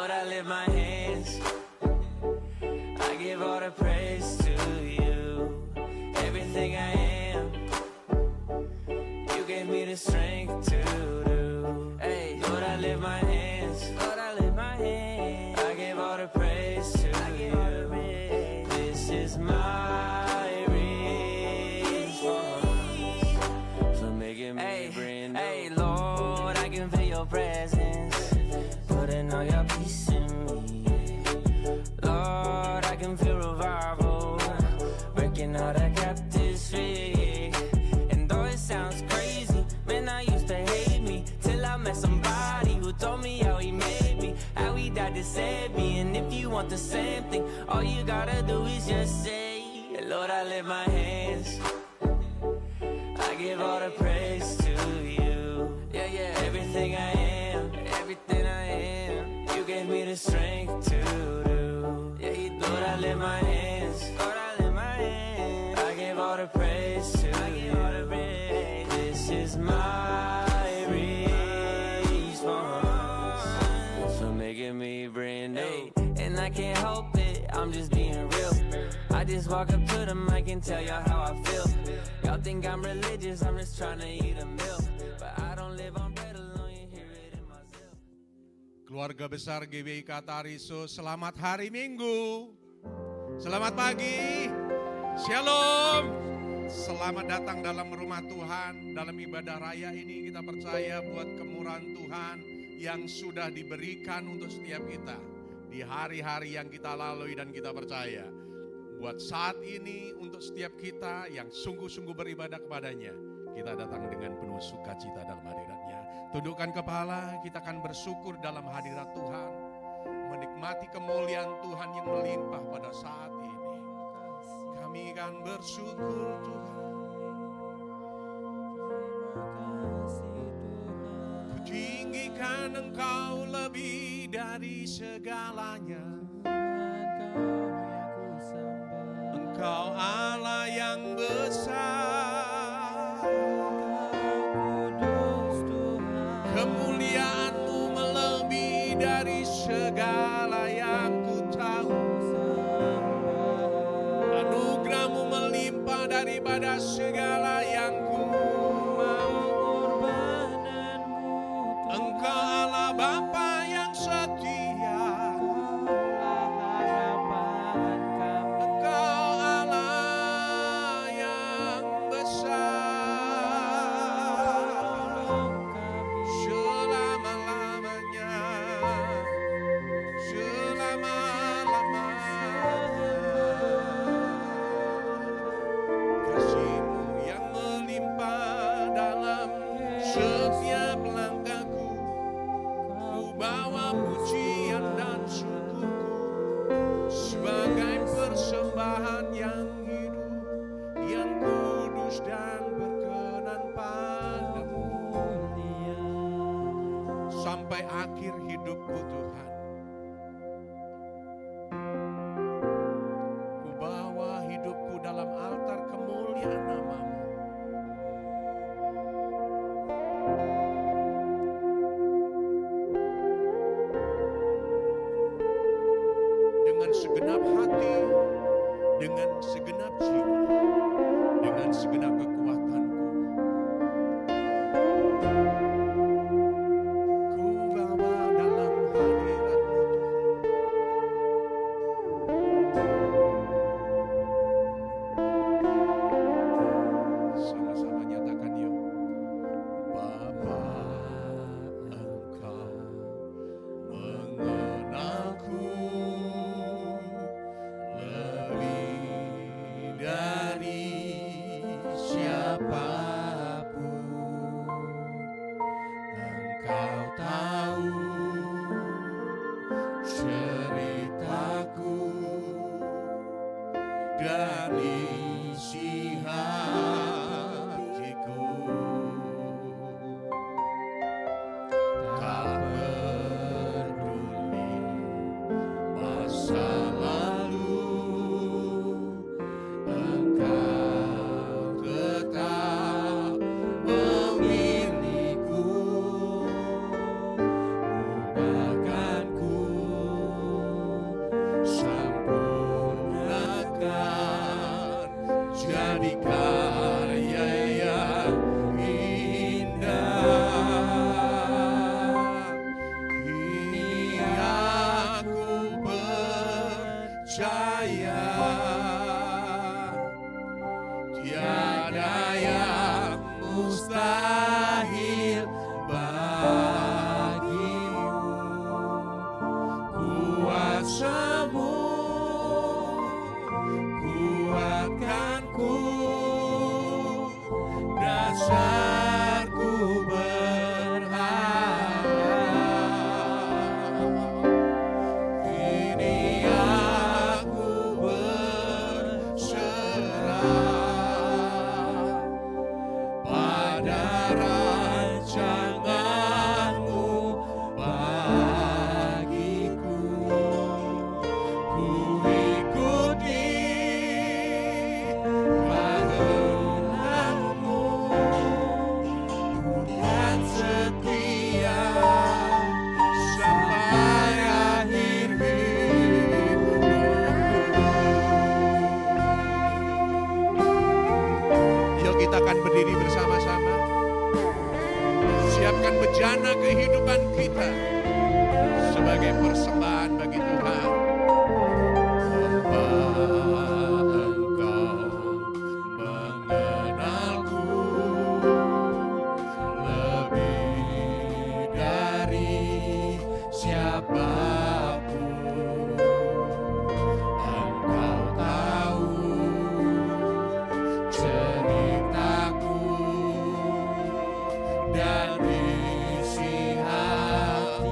Lord, I lift my hands, I give all the praise to you. Everything I am, you gave me the strength to do. Hey, Lord, I lift my hands, Lord, I lift my hands, I give all the praise to you. This is my response for making me brand new. Hey, Lord, I can feel your presence, putting all your peace in me. Lord, I can feel revival, breaking all the captives free. And though it sounds crazy, man, I used to hate me, till I met somebody who told me how he made me, how he died to save me. And if you want the same thing, all you gotta do is just say, Lord, I lift my hands, I give all the praise to you. Yeah, yeah, everything I am, everything I am, you gave me the strength to do. Yeah, Lord, I lift my hands, Lord, I lift my hands, I give all the praise to you. This is my response for making me brand new. And I can't help it, I'm just being real. I just walk up to the mic and tell y'all how I feel. Y'all think I'm religious, I'm just trying to eat a meal. But I don't live on bread alone, you hear it in myself. Keluarga besar GBI Katariso, selamat hari Minggu. Selamat pagi. Shalom. Selamat datang dalam rumah Tuhan. Dalam ibadah raya ini kita percaya buat kemurahan Tuhan yang sudah diberikan untuk setiap kita di hari-hari yang kita lalui, dan kita percaya buat saat ini untuk setiap kita yang sungguh-sungguh beribadah kepadanya, kita datang dengan penuh sukacita dalam hadirat-Nya. Tundukkan kepala, kita akan bersyukur dalam hadirat Tuhan, menikmati kemuliaan Tuhan yang melimpah pada saat ini. Kami akan bersyukur Tuhan. Ku tinggikan Engkau lebih dari segalanya. Engkau Allah yang besar, kemuliaan-Mu melebihi dari segala yang ku tahu. Anugerah-Mu melimpah daripada segala yang ku mau. Engkau Allah Bapa yang setia, sampai akhir hidupku Tuhan. Ku bawa hidupku dalam altar kemuliaan nama-Mu. Dengan segenap hati, dengan segenap jiwa, dengan segenap kekuatanku. Dari bejana kehidupan kita sebagai persembahan bagi Tuhan. Engkau mengenalku lebih dari siapapun. Engkau tahu ceritaku dan isi hatiku.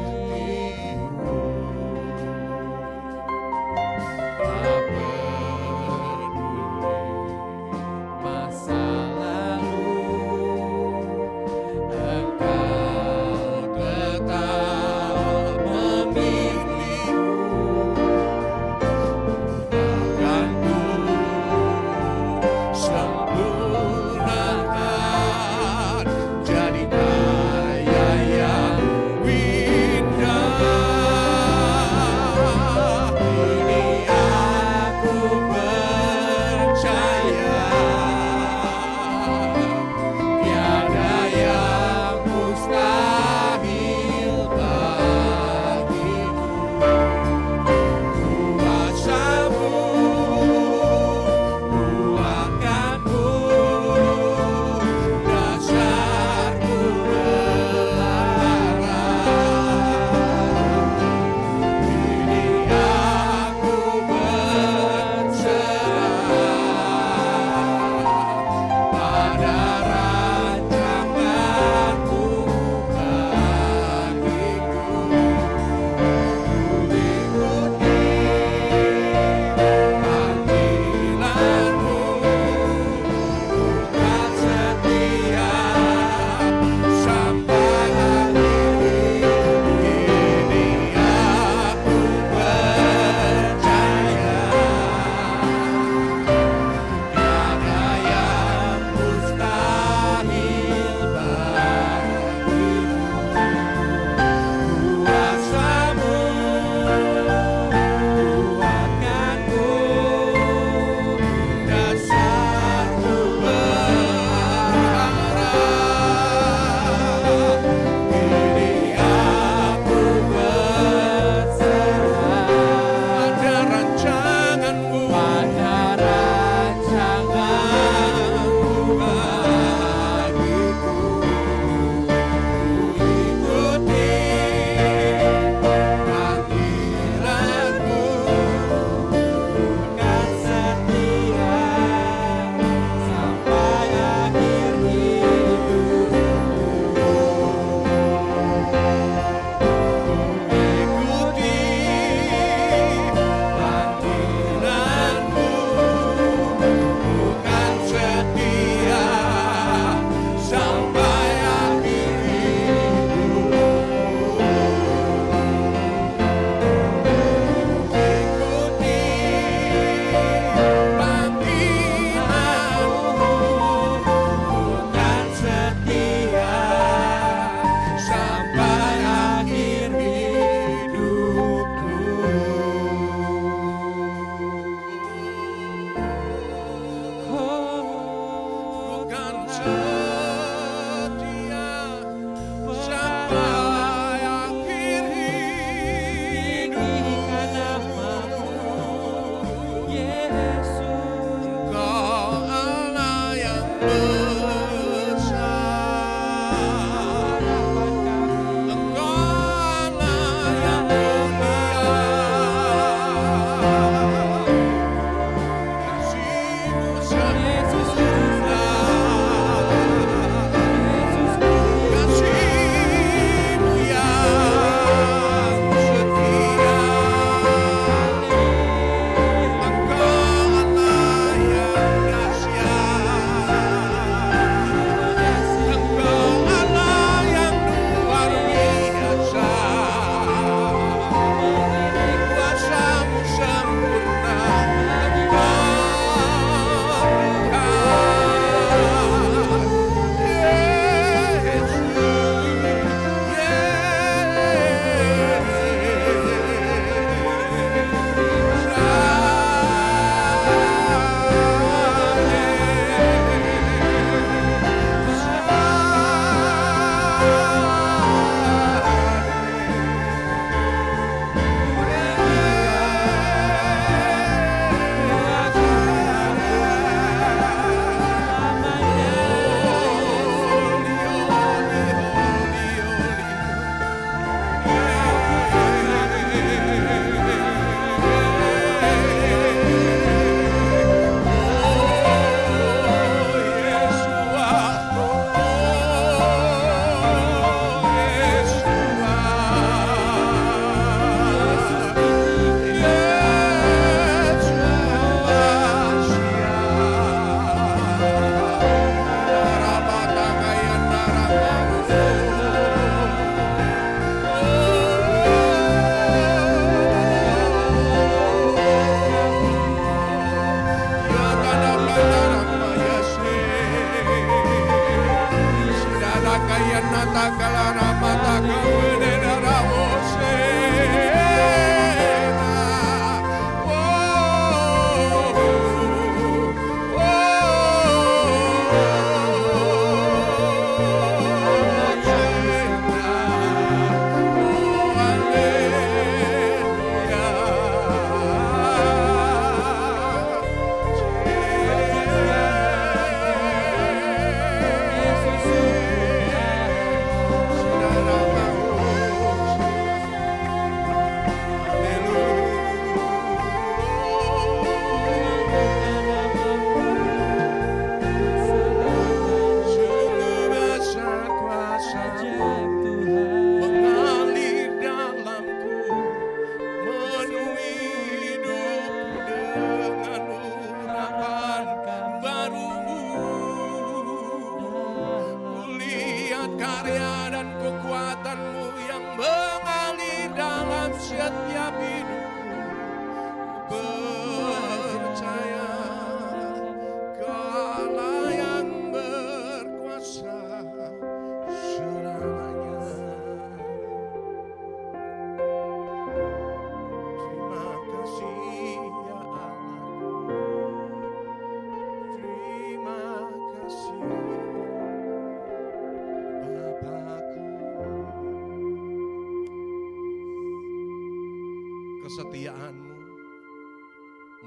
Kesetiaan-Mu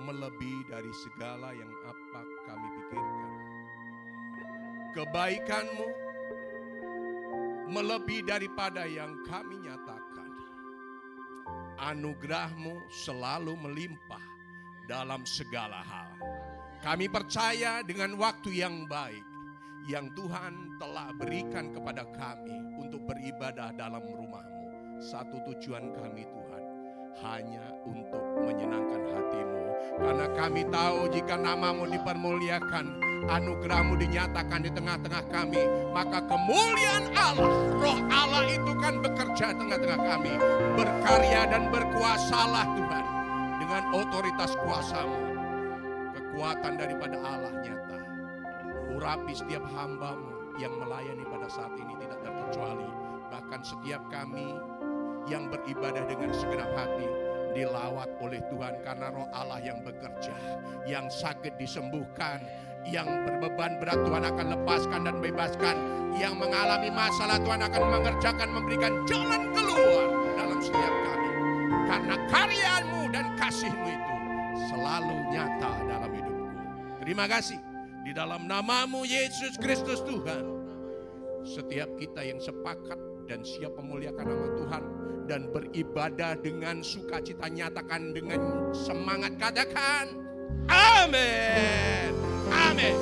melebihi dari segala yang apa kami pikirkan. Kebaikan-Mu melebihi daripada yang kami nyatakan. Anugerah-Mu selalu melimpah dalam segala hal. Kami percaya dengan waktu yang baik yang Tuhan telah berikan kepada kami untuk beribadah dalam rumah-Mu. Satu tujuan kami Tuhan, hanya untuk menyenangkan hati-Mu. Karena kami tahu jika nama-Mu dipermuliakan, anugerah-Mu dinyatakan di tengah-tengah kami, maka kemuliaan Allah, Roh Allah itu kan bekerja tengah-tengah kami. Berkarya dan berkuasalah Tuhan. Dengan otoritas kuasa-Mu, kekuatan daripada Allah nyata. Urapi setiap hamba-Mu yang melayani pada saat ini tidak terkecuali. Bahkan setiap kami yang beribadah dengan segenap hati dilawat oleh Tuhan karena Roh Allah yang bekerja. Yang sakit disembuhkan, yang berbeban berat Tuhan akan lepaskan dan bebaskan. Yang mengalami masalah Tuhan akan mengerjakan, memberikan jalan keluar dalam setiap kami. Karena karya-Mu dan kasih-Mu itu selalu nyata dalam hidupku. Terima kasih. Di dalam nama-Mu Yesus Kristus Tuhan, setiap kita yang sepakat dan siap memuliakan nama Tuhan dan beribadah dengan sukacita, nyatakan dengan semangat, katakan amin, amin,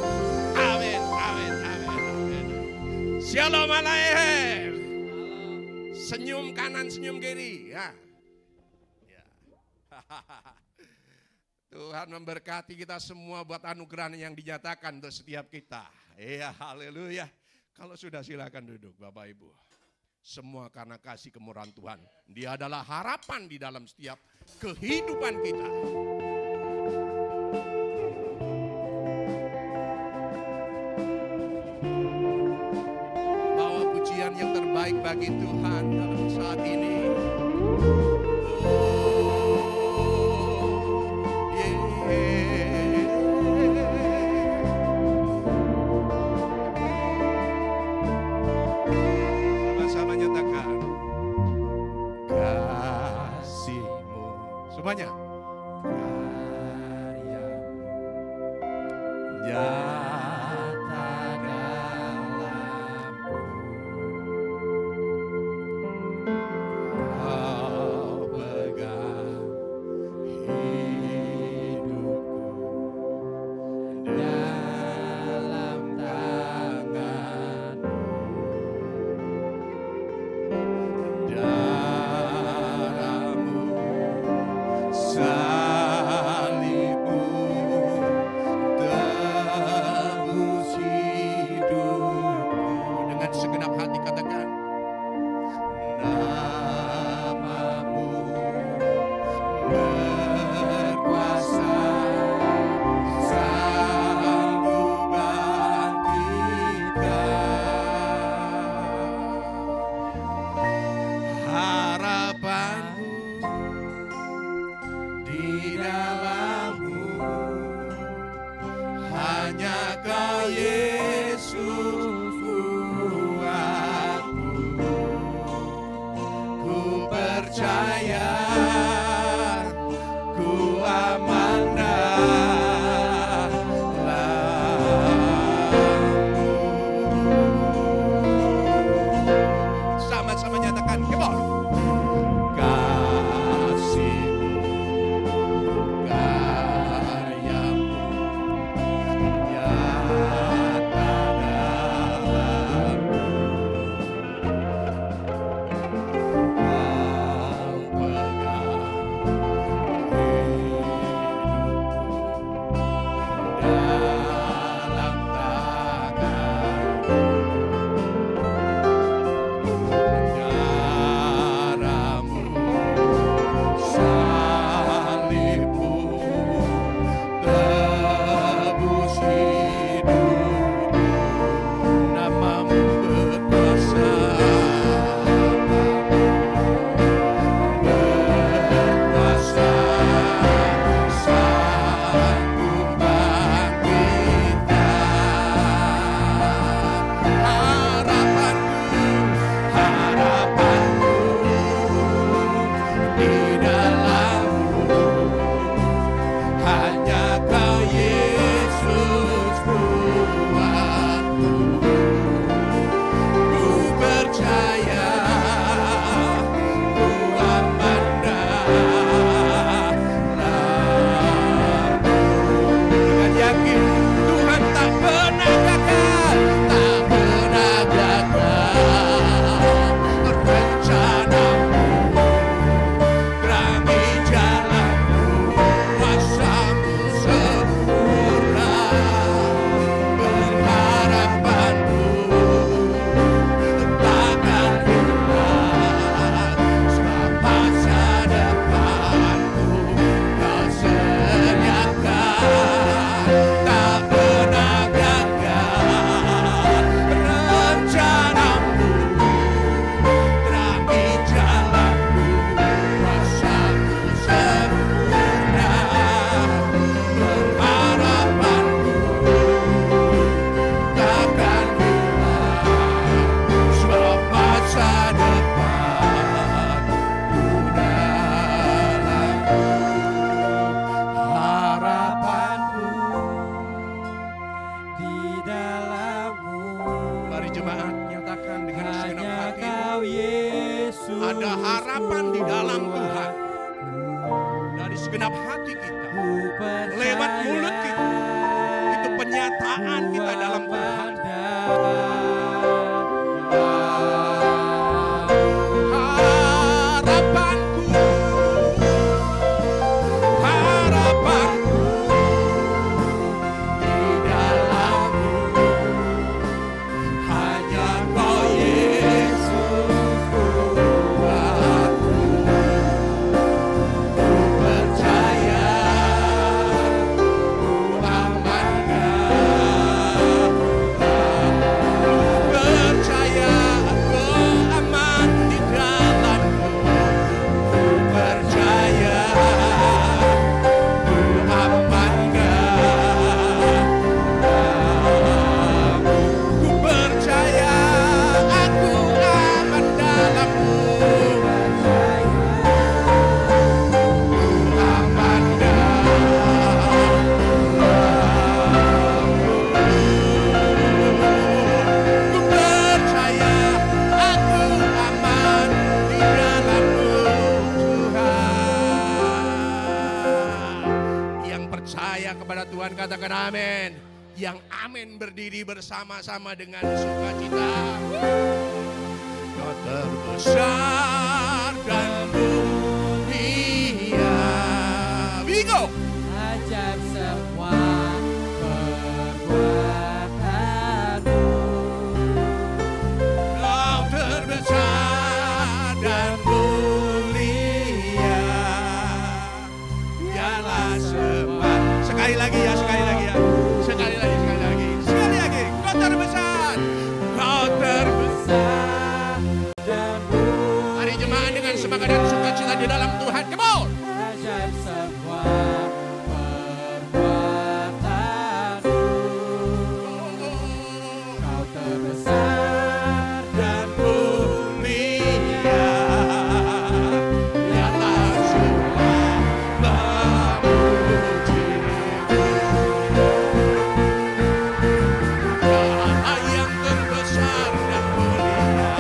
amin, amin, amin. Shalom Alaikum. Senyum kanan, senyum kiri. Ya. Tuhan memberkati kita semua buat anugerah yang dinyatakan untuk setiap kita. Iya, haleluya. Kalau sudah silakan duduk Bapak Ibu. Semua karena kasih kemurahan Tuhan. Dia adalah harapan di dalam setiap kehidupan kita. Bawa pujian yang terbaik bagi Tuhan dalam saat ini. Semuanya. Karya-Mu nyata dalamku. Kau pegang hidupku dalam tangan-Mu. Salib-Mu tebus hidupku. Dengan segenap hati katakan, nama-Mu berkuasa, sanggup bangkitkan harapan-Mu. Di dalam-Mu hanya Kau Yesus kuatku. Ku percaya, ku aman dalam-Mu. Sama-sama nyatakan, come on. Kasih-Mu segenap hati kita, lewat mulut kita. Itu penyataan kita dalam Tuhan. Harapanku, harapanku di dalam-Mu, hanya Kau Yesus Tuhanku. Ku percaya, ku amankan, ku percaya, ku aman di dalam-Mu. Ku percaya, ku amankan, ku percaya, aku aman dalam-Mu. Aman ku percaya, aku aman di dalam-Mu, Tuhan. Yang percaya kepada Tuhan katakan amin. Yang amin berdiri bersama-sama dengan sukacita. Kau terbesar dan mulia. Bingo. Ajaib semua perbuatanmu. Kau terbesar dan mulia. Dialah semua. Sekali lagi ya, sekali lagi ya. Sekali lagi, sekali lagi. Sekali lagi. Kau terbesar. Kau terbesar Dan mulia. Mari jemaah dengan semangat dan sukacita di dalam Tuhan. Come on. Ajaib semua perbuatanmu. Kau terbesar Dan mulia. Dialah semua memuji. Dialah yang terbesar dan mulia.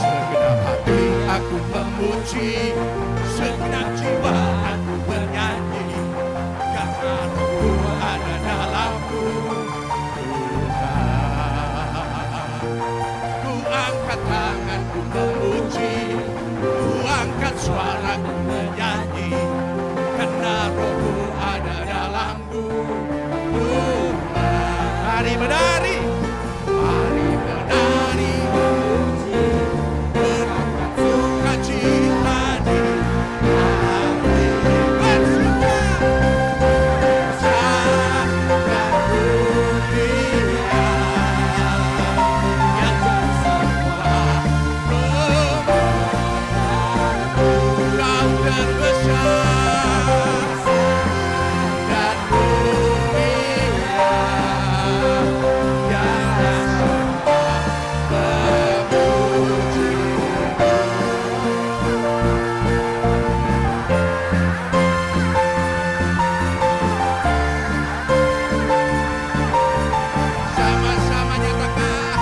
Segenap hati aku memuji, segenap jiwa aku bernyanyi, karena Roh-Mu ada dalamku. Tuhan, ku angkat tanganku memuji, ku angkat suaraku menyanyi, karena Roh-Mu ada dalamku. Tuhan, mari menari, mari menari, berangkat sukacita di hati, bersuka besar dan mulia. Yang semua Kau terbesar dan mulia. Yang semua memuji. Sama-sama nyatakan,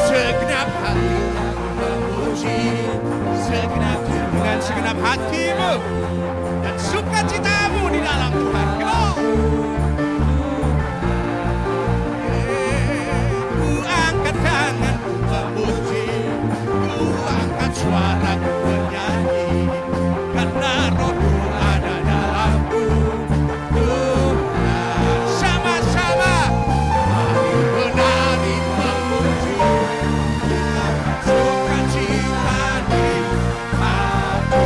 segenap hati aku memuji, dengan segenap hatimu dan sukacitamu di dalam Tuhan. Come on. Ku angkat tanganku memuji, ku angkat suaraku bernyanyi, karena Roh-Mu ada dalamku. Tuhan, sama-sama mari menari memuji, sukacita di hatimu.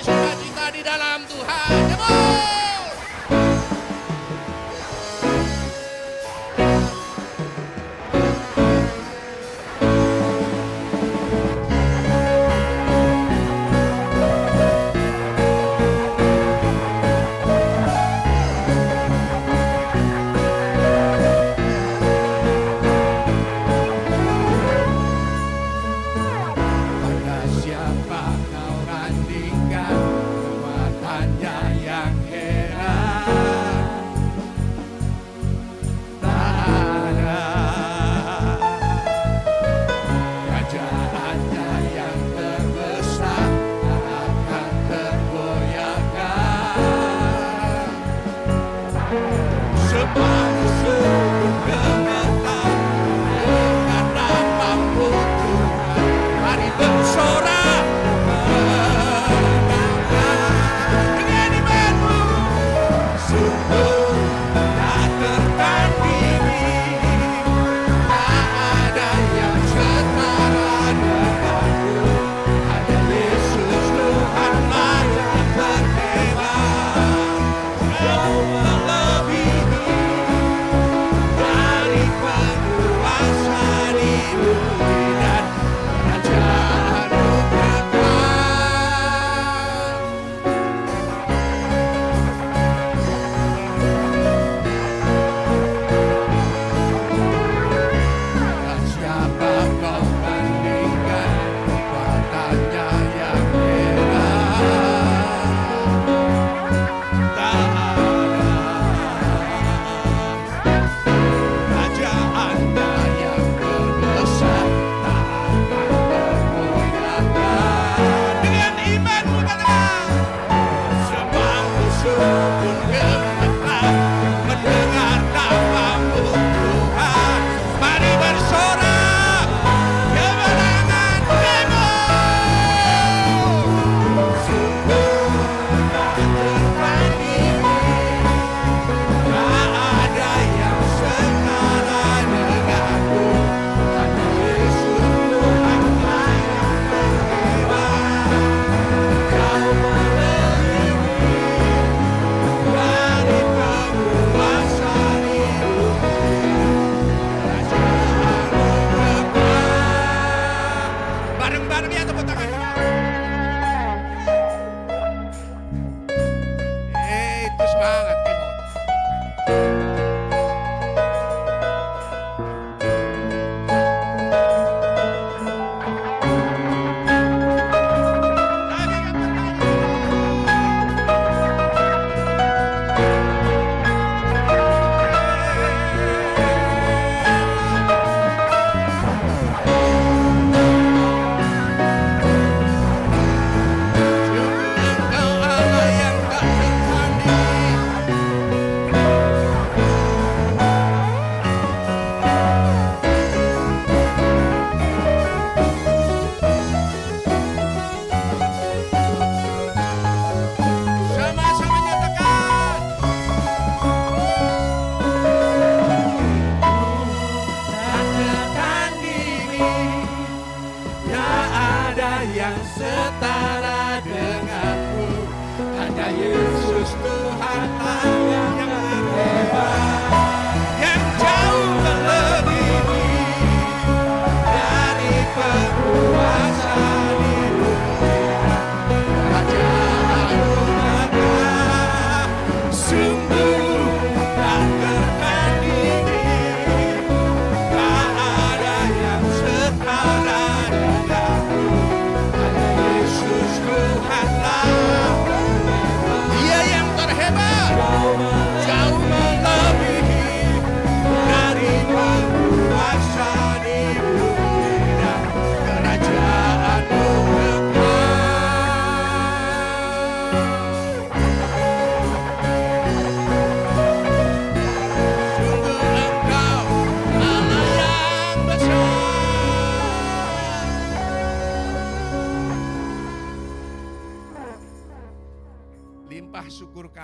sukacita di dalam Tuhan. Come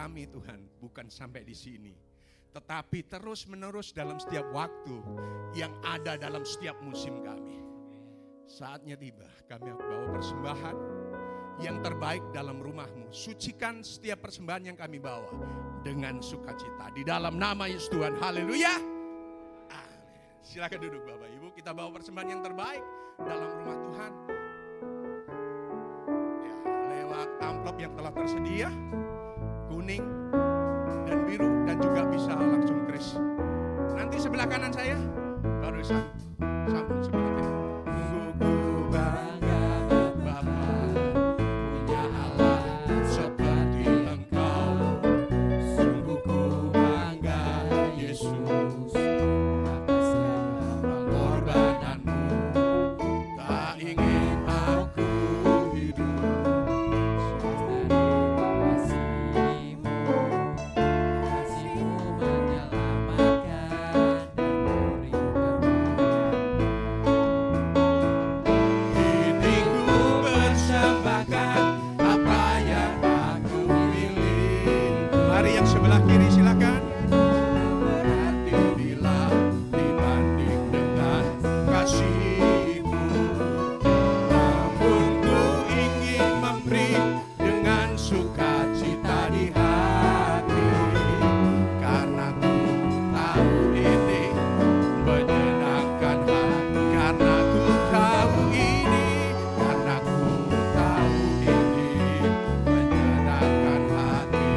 kami Tuhan bukan sampai di sini, tetapi terus-menerus dalam setiap waktu yang ada dalam setiap musim kami. Saatnya tiba, kami bawa persembahan yang terbaik dalam rumahmu. Sucikan setiap persembahan yang kami bawa dengan sukacita. Di dalam nama Yesus Tuhan. Haleluya. Amin. Silakan duduk Bapak Ibu. Kita bawa persembahan yang terbaik dalam rumah Tuhan. Ya, lewat amplop yang telah tersedia. Kuning dan biru dan juga bisa langsung kris. Nanti sebelah kanan saya baru sambung sebelah kiri. Sungguh bangga Bapa punya Allah seperti Engkau. Sungguh ku bangga Yesus atas pengorbananmu. Tak ingin aku hidup sebelah kiri silakan. Berarti bila dibanding dengan kasih-Mu, namun ku ingin memberi dengan sukacita di hati, karena ku tahu ini menyenangkan hati, karena ku tahu ini, karena ku tahu ini menyenangkan hati.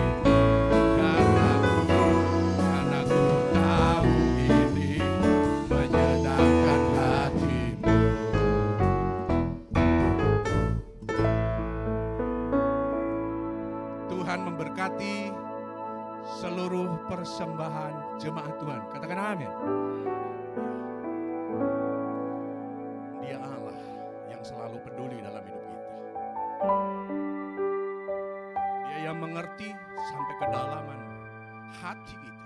Tuhan memberkati seluruh persembahan jemaat Tuhan. Katakan amin. Dia Allah yang selalu peduli dalam hidup kita. Dia yang mengerti sampai kedalaman hati kita.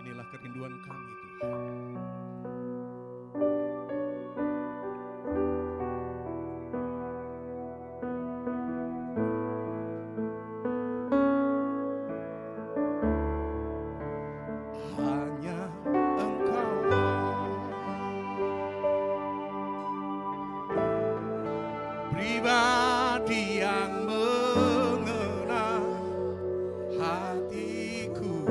Inilah kerinduan kami Tuhan. Pribadi yang mengenal hatiku,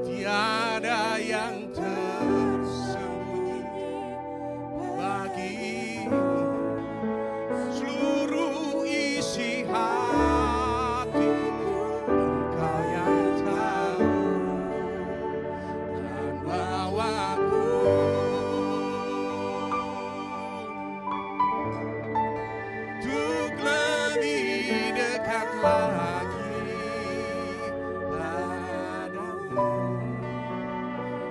tiada yang tersembunyi bagimu. Seluruh isi hatiku Engkau yang tahu, dan bawaku lagi padamu,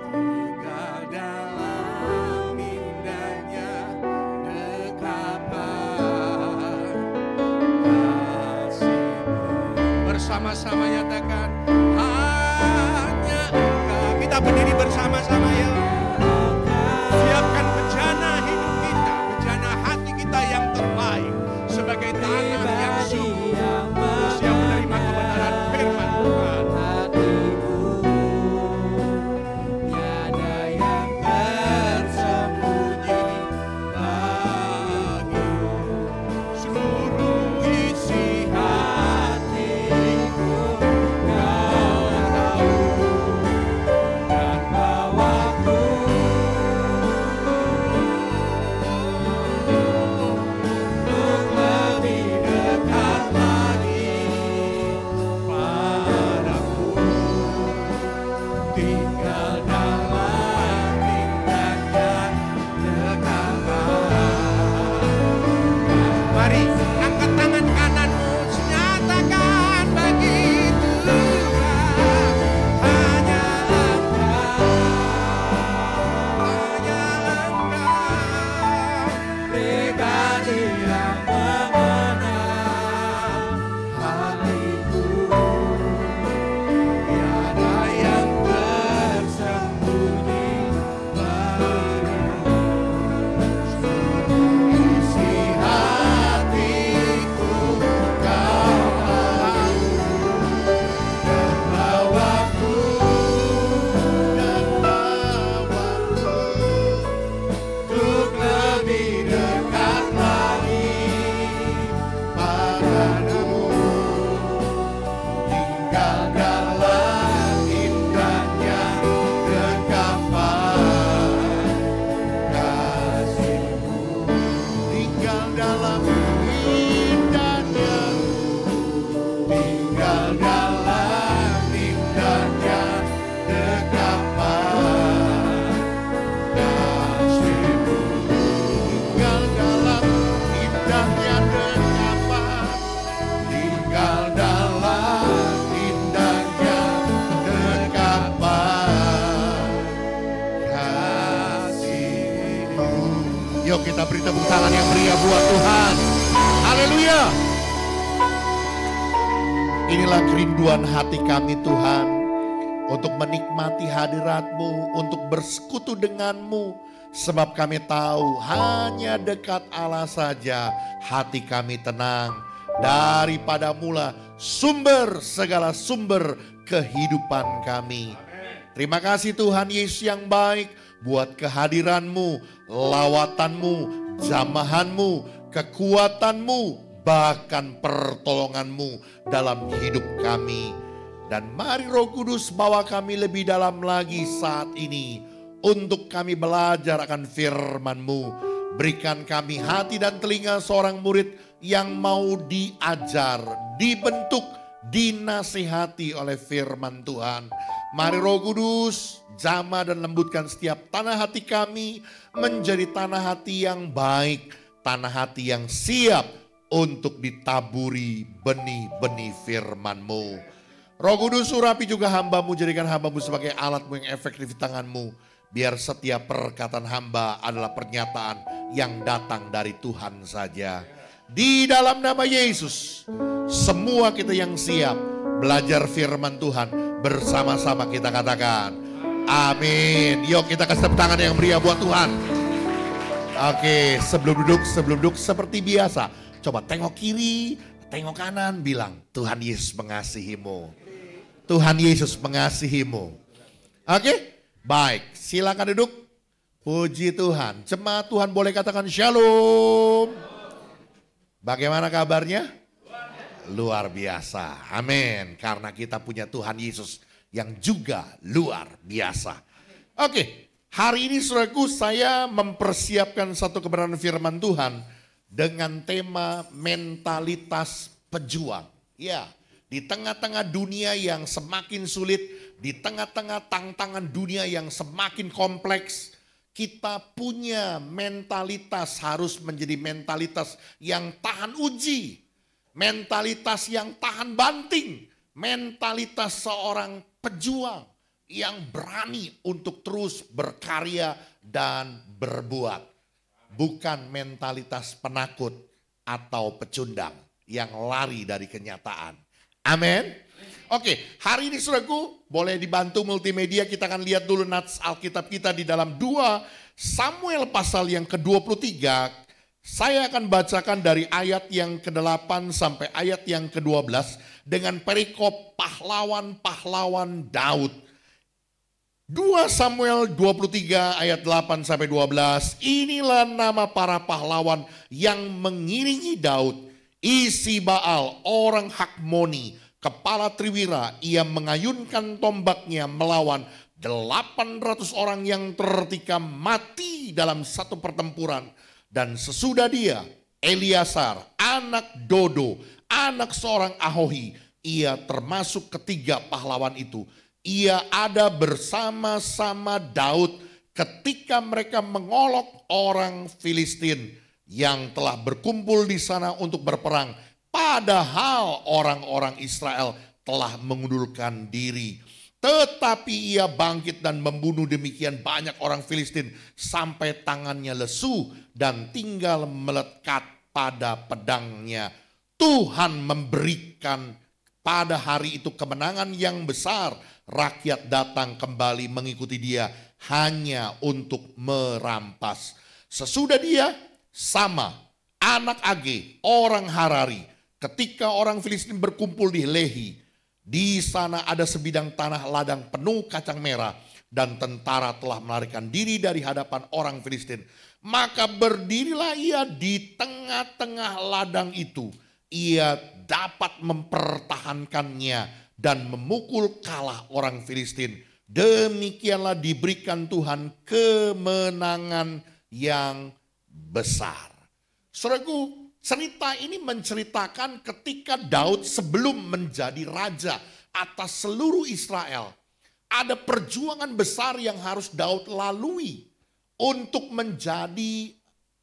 tinggal dalam indahnya dekapan kasih-Mu. Bersama-sama nyatakan hanya Engkau. Kita berdiri bersama-sama ya. Siapkan bejana hidup kita, bejana hati kita yang terbaik sebagai tanah yang subur, siap menerima kebenaran firman Tuhan. Tiada yang tersembunyi bagimu. Seluruh isi hatiku Kau tahu, dan bawaku untuk lebih dekat lagi padamu, tinggal dalam indahnya dekapan. Mari angkat tangan kananmu, nyatakan bagi Tuhan, hanya Engkau, pribadi yang mengenal hatiku, tiada yang tersembunyi bagimu. Seluruh isi hatiku Kau tahu, dan bawaku untuk dalam indahnya, tinggal dalam indahnya dekapan kasih-Mu, tinggal dalam indahnya dekapan, tinggal dalam indahnya dekapan kasih-Mu. Yuk kita beri tepuk tangan yang meriah buat Tuhan. Haleluya. Inilah kerinduan hati kami Tuhan, untuk menikmati hadirat-Mu, untuk bersekutu dengan-Mu. Sebab kami tahu hanya dekat Allah saja hati kami tenang. Daripada mula sumber segala sumber kehidupan kami. Terima kasih Tuhan Yesus yang baik buat kehadiran-Mu, lawatan-Mu, jamahan-Mu, kekuatan-Mu, bahkan pertolongan-Mu dalam hidup kami. Dan mari Roh Kudus bawa kami lebih dalam lagi saat ini untuk kami belajar akan firman-Mu. Berikan kami hati dan telinga seorang murid yang mau diajar, dibentuk, dinasihati oleh firman Tuhan. Mari Roh Kudus jamah dan lembutkan setiap tanah hati kami menjadi tanah hati yang baik, tanah hati yang siap untuk ditaburi benih-benih firman-Mu. Roh Kudus urapi juga hamba-Mu, jadikan hamba-Mu sebagai alat-Mu yang efektif di tangan-Mu. Biar setiap perkataan hamba adalah pernyataan yang datang dari Tuhan saja. Di dalam nama Yesus, semua kita yang siap belajar firman Tuhan, bersama-sama kita katakan amin. Yuk kita kasih tepuk tangan yang meriah buat Tuhan. Oke, sebelum duduk seperti biasa, coba tengok kiri, tengok kanan, bilang Tuhan Yesus mengasihimu. Tuhan Yesus mengasihimu. Oke, baik, silakan duduk. Puji Tuhan. Jemaat Tuhan boleh katakan shalom. Bagaimana kabarnya? Luar biasa. Amin. Karena kita punya Tuhan Yesus yang juga luar biasa. Oke, hari ini saudaraku saya mempersiapkan satu kebenaran firman Tuhan dengan tema mentalitas pejuang. Ya, di tengah-tengah dunia yang semakin sulit, di tengah-tengah tantangan dunia yang semakin kompleks, kita punya mentalitas harus menjadi mentalitas yang tahan uji, mentalitas yang tahan banting, mentalitas seorang pejuang yang berani untuk terus berkarya dan berbuat. Bukan mentalitas penakut atau pecundang yang lari dari kenyataan. Amin. Oke, hari ini saudaraku boleh dibantu multimedia, kita akan lihat dulu nats Alkitab kita di dalam 2 Samuel pasal yang ke-23. Saya akan bacakan dari ayat yang ke-8 sampai ayat yang ke-12 dengan perikop pahlawan-pahlawan Daud. 2 Samuel 23 ayat 8 sampai 12. Inilah nama para pahlawan yang mengiringi Daud. Isibaal orang Hakmoni, kepala Triwira, ia mengayunkan tombaknya melawan 800 orang yang tertikam mati dalam satu pertempuran. Dan sesudah dia, Eliasar, anak Dodo, anak seorang Ahohi, ia termasuk ketiga pahlawan itu. Ia ada bersama-sama Daud ketika mereka mengolok orang Filistin yang telah berkumpul di sana untuk berperang. Padahal orang-orang Israel telah mengundurkan diri. Tetapi ia bangkit dan membunuh demikian banyak orang Filistin sampai tangannya lesu dan tinggal melekat pada pedangnya. Tuhan memberikan pada hari itu kemenangan yang besar. Rakyat datang kembali mengikuti dia hanya untuk merampas. Sesudah dia, Sama, anak Age, orang Harari, ketika orang Filistin berkumpul di Lehi, di sana ada sebidang tanah ladang penuh kacang merah dan tentara telah melarikan diri dari hadapan orang Filistin. Maka berdirilah ia di tengah-tengah ladang itu. Ia dapat mempertahankannya dan memukul kalah orang Filistin. Demikianlah diberikan Tuhan kemenangan yang besar. Saudaraku, cerita ini menceritakan ketika Daud sebelum menjadi raja atas seluruh Israel. Ada perjuangan besar yang harus Daud lalui untuk menjadi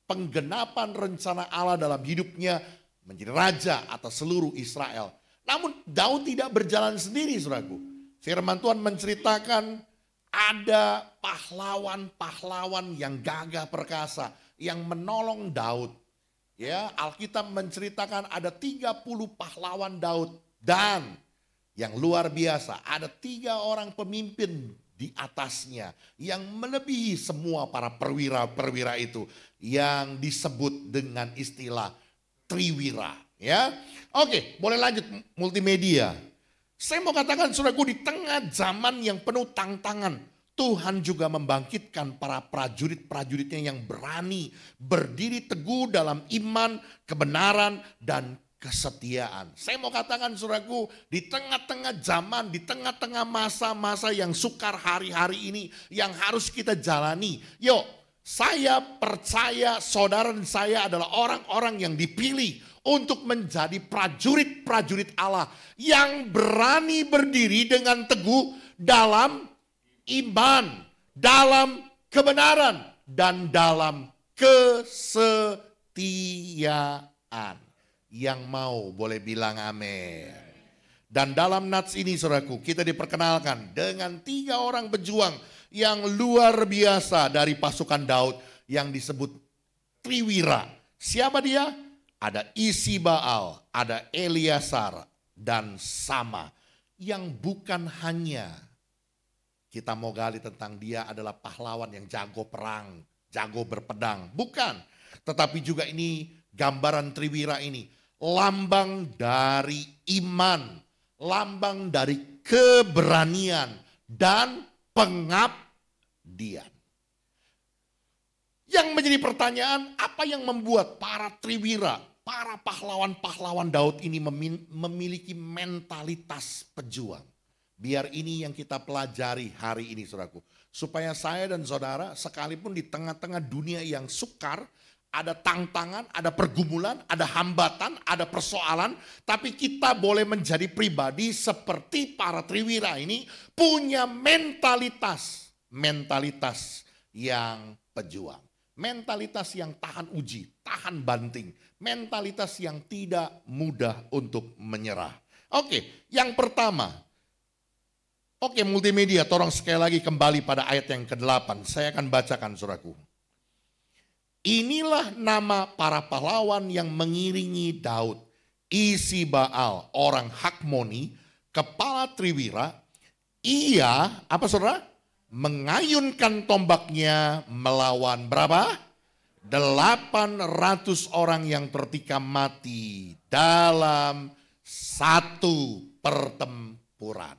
penggenapan rencana Allah dalam hidupnya menjadi raja atas seluruh Israel. Namun Daud tidak berjalan sendiri, saudaraku. Firman Tuhan menceritakan ada pahlawan-pahlawan yang gagah perkasa yang menolong Daud. Ya, Alkitab menceritakan ada 30 pahlawan Daud dan yang luar biasa ada 3 orang pemimpin di atasnya yang melebihi semua para perwira-perwira itu yang disebut dengan istilah triwira. Ya, oke, boleh lanjut multimedia. Saya mau katakan saudaraku, di tengah zaman yang penuh tantangan, Tuhan juga membangkitkan para prajurit-prajuritnya yang berani berdiri teguh dalam iman, kebenaran, dan kesetiaan. Saya mau katakan saudaraku, di tengah-tengah zaman, di tengah-tengah masa-masa yang sukar hari-hari ini yang harus kita jalani. Yuk, saya percaya saudara dan saya adalah orang-orang yang dipilih untuk menjadi prajurit-prajurit Allah yang berani berdiri dengan teguh dalam iman, dalam kebenaran, dan dalam kesetiaan. Yang mau boleh bilang amin. Dan dalam nats ini saudaraku, kita diperkenalkan dengan 3 orang pejuang yang luar biasa dari pasukan Daud yang disebut triwira. Siapa dia? Ada Isiba'al, ada Eliasar, dan Sama. Yang bukan hanya kita mau gali tentang dia adalah pahlawan yang jago perang, jago berpedang. Bukan, tetapi juga ini gambaran triwira ini. Lambang dari iman, lambang dari keberanian, dan pengabdian. Yang menjadi pertanyaan, apa yang membuat para triwira, para pahlawan-pahlawan Daud ini memiliki mentalitas pejuang? Biar ini yang kita pelajari hari ini saudaraku. Supaya saya dan saudara sekalipun di tengah-tengah dunia yang sukar, ada tantangan, ada pergumulan, ada hambatan, ada persoalan. Tapi kita boleh menjadi pribadi seperti para triwira ini punya mentalitas yang pejuang. Mentalitas yang tahan uji, tahan banting. Mentalitas yang tidak mudah untuk menyerah. Oke, yang pertama. Oke, multimedia, tolong sekali lagi kembali pada ayat yang ke-8. Saya akan bacakan saudaraku. Inilah nama para pahlawan yang mengiringi Daud. Isiba'al, orang Hakmoni, kepala triwira. Ia, apa saudara? Mengayunkan tombaknya melawan berapa? 800 orang yang tertikam mati dalam satu pertempuran.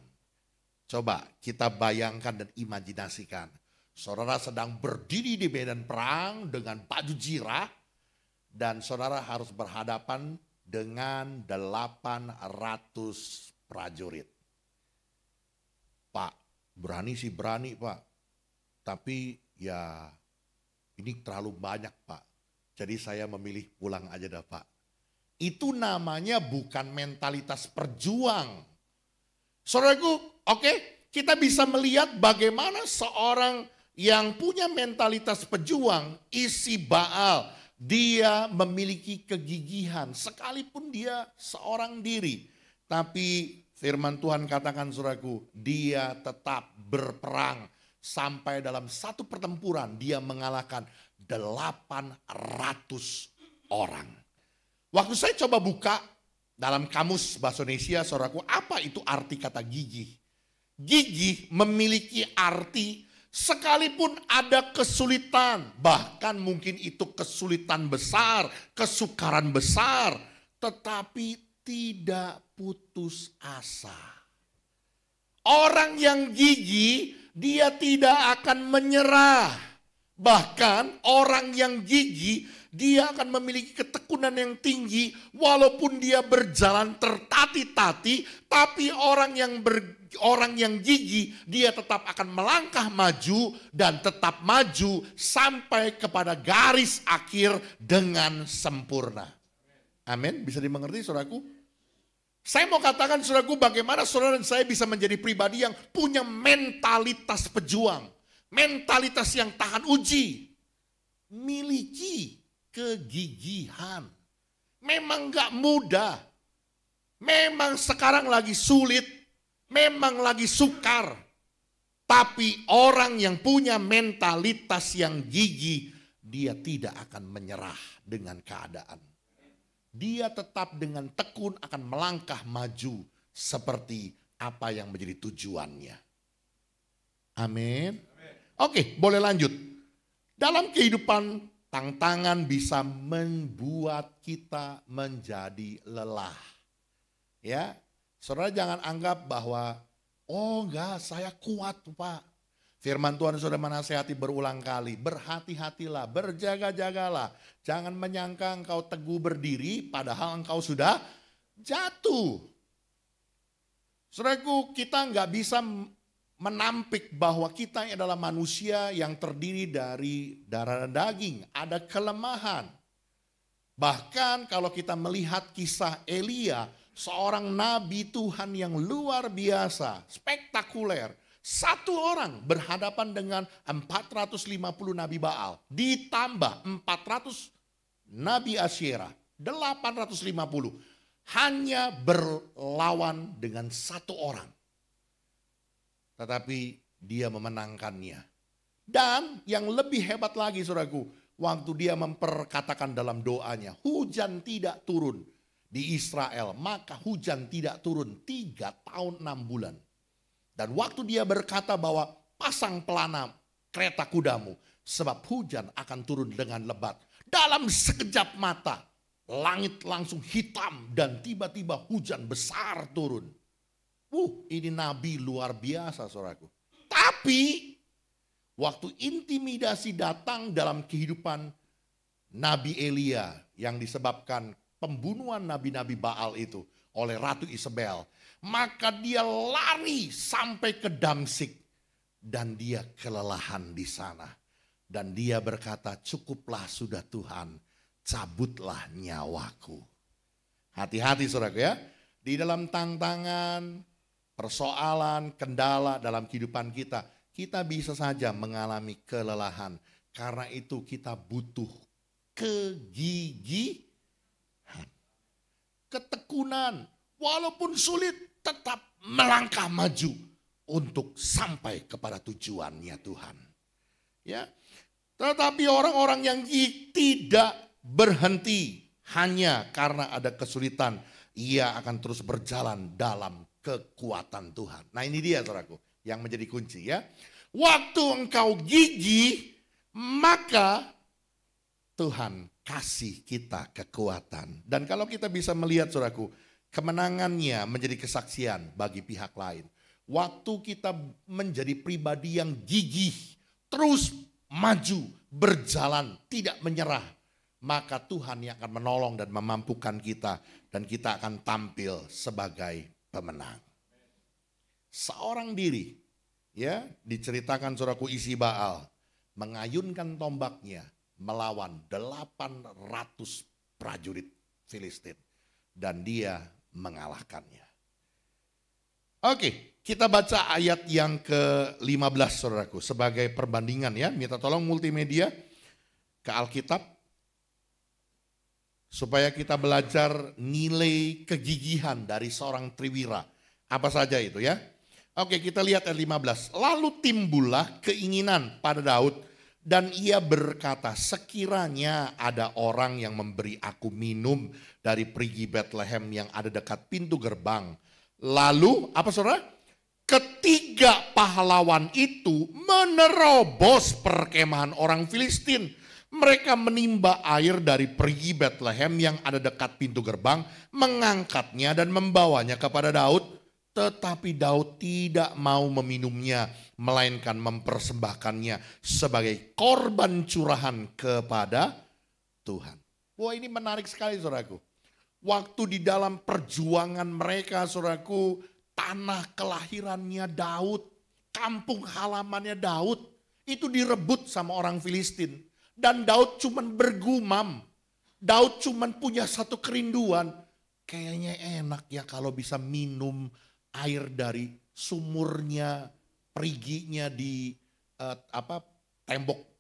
Coba kita bayangkan dan imajinasikan. Saudara sedang berdiri di medan perang dengan baju zirah. Dan saudara harus berhadapan dengan 800 prajurit. Pak, berani sih berani Pak. Tapi ya ini terlalu banyak Pak. Jadi saya memilih pulang aja dah Pak. Itu namanya bukan mentalitas perjuang. Saudaraku, oke, kita bisa melihat bagaimana seorang yang punya mentalitas pejuang, Isiba'al, dia memiliki kegigihan sekalipun dia seorang diri. Tapi firman Tuhan katakan saudaraku, dia tetap berperang sampai dalam satu pertempuran dia mengalahkan 800 orang. Waktu saya coba buka dalam kamus bahasa Indonesia, saudaraku, apa itu arti kata gigih? Gigih memiliki arti sekalipun ada kesulitan, bahkan mungkin itu kesulitan besar, kesukaran besar, tetapi tidak putus asa. Orang yang gigih, dia tidak akan menyerah. Bahkan orang yang gigih, dia akan memiliki ketekunan yang tinggi walaupun dia berjalan tertati-tati, tapi orang yang gigih dia tetap akan melangkah maju dan tetap maju sampai kepada garis akhir dengan sempurna. Amin, bisa dimengerti saudaraku? Saya mau katakan saudaraku, bagaimana saudara dan saya bisa menjadi pribadi yang punya mentalitas pejuang. Mentalitas yang tahan uji. Miliki kegigihan. Memang gak mudah. Memang sekarang lagi sulit. Memang lagi sukar. Tapi orang yang punya mentalitas yang gigih, dia tidak akan menyerah dengan keadaan. Dia tetap dengan tekun akan melangkah maju seperti apa yang menjadi tujuannya. Amin. Oke, boleh lanjut. Dalam kehidupan, tantangan bisa membuat kita menjadi lelah. Ya, saudara jangan anggap bahwa, oh enggak, saya kuat Pak. Firman Tuhan sudah menasihati berulang kali, berhati-hatilah, berjaga-jagalah. Jangan menyangka engkau teguh berdiri, padahal engkau sudah jatuh. Saudaraku, kita enggak bisa menampik bahwa kita adalah manusia yang terdiri dari darah dan daging. Ada kelemahan. Bahkan kalau kita melihat kisah Elia, seorang nabi Tuhan yang luar biasa, spektakuler. Satu orang berhadapan dengan 450 nabi Baal. Ditambah 400 nabi Asyera. 850. Hanya berlawan dengan satu orang. Tetapi dia memenangkannya. Dan yang lebih hebat lagi saudaraku, waktu dia memperkatakan dalam doanya, hujan tidak turun di Israel, maka hujan tidak turun 3 tahun 6 bulan. Dan waktu dia berkata bahwa pasang pelana kereta kudamu, sebab hujan akan turun dengan lebat. Dalam sekejap mata, langit langsung hitam dan tiba-tiba hujan besar turun. Ini nabi luar biasa saudaraku. Tapi waktu intimidasi datang dalam kehidupan Nabi Elia yang disebabkan pembunuhan nabi-nabi Baal itu oleh Ratu Isabel. Maka dia lari sampai ke Damsyik dan dia kelelahan di sana. Dan dia berkata, cukuplah sudah Tuhan, cabutlah nyawaku. Hati-hati saudaraku ya. Di dalam tantangan, persoalan, kendala dalam kehidupan kita, kita bisa saja mengalami kelelahan. Karena itu kita butuh kegigihan, ketekunan. Walaupun sulit, tetap melangkah maju untuk sampai kepada tujuannya Tuhan. Ya, tetapi orang-orang yang tidak berhenti hanya karena ada kesulitan, ia akan terus berjalan dalam kekuatan Tuhan. Nah ini dia saudaraku yang menjadi kunci ya. Waktu engkau gigih, maka Tuhan kasih kita kekuatan. Dan kalau kita bisa melihat saudaraku, kemenangannya menjadi kesaksian bagi pihak lain. Waktu kita menjadi pribadi yang gigih, terus maju, berjalan, tidak menyerah, maka Tuhan yang akan menolong dan memampukan kita, dan kita akan tampil sebagai pemenang. Seorang diri, ya, diceritakan saudaraku isi Baal, mengayunkan tombaknya melawan 800 prajurit Filistin. Dan dia mengalahkannya. Oke, kita baca ayat yang ke-15 saudaraku. Sebagai perbandingan ya, minta tolong multimedia ke Alkitab. Supaya kita belajar nilai kegigihan dari seorang triwira. Apa saja itu ya. Oke, kita lihat ayat 15. Lalu timbullah keinginan pada Daud dan ia berkata, sekiranya ada orang yang memberi aku minum dari perigi Bethlehem yang ada dekat pintu gerbang. Lalu apa saudara? Ketiga pahlawan itu menerobos perkemahan orang Filistin. Mereka menimba air dari perigi Bethlehem yang ada dekat pintu gerbang, mengangkatnya dan membawanya kepada Daud. Tetapi Daud tidak mau meminumnya, melainkan mempersembahkannya sebagai korban curahan kepada Tuhan. Wah, ini menarik sekali saudaraku. Waktu di dalam perjuangan mereka saudaraku, tanah kelahirannya Daud, kampung halamannya Daud, itu direbut sama orang Filistin. Dan Daud cuman bergumam. Daud cuman punya satu kerinduan. Kayaknya enak ya kalau bisa minum air dari sumurnya, periginya di tembok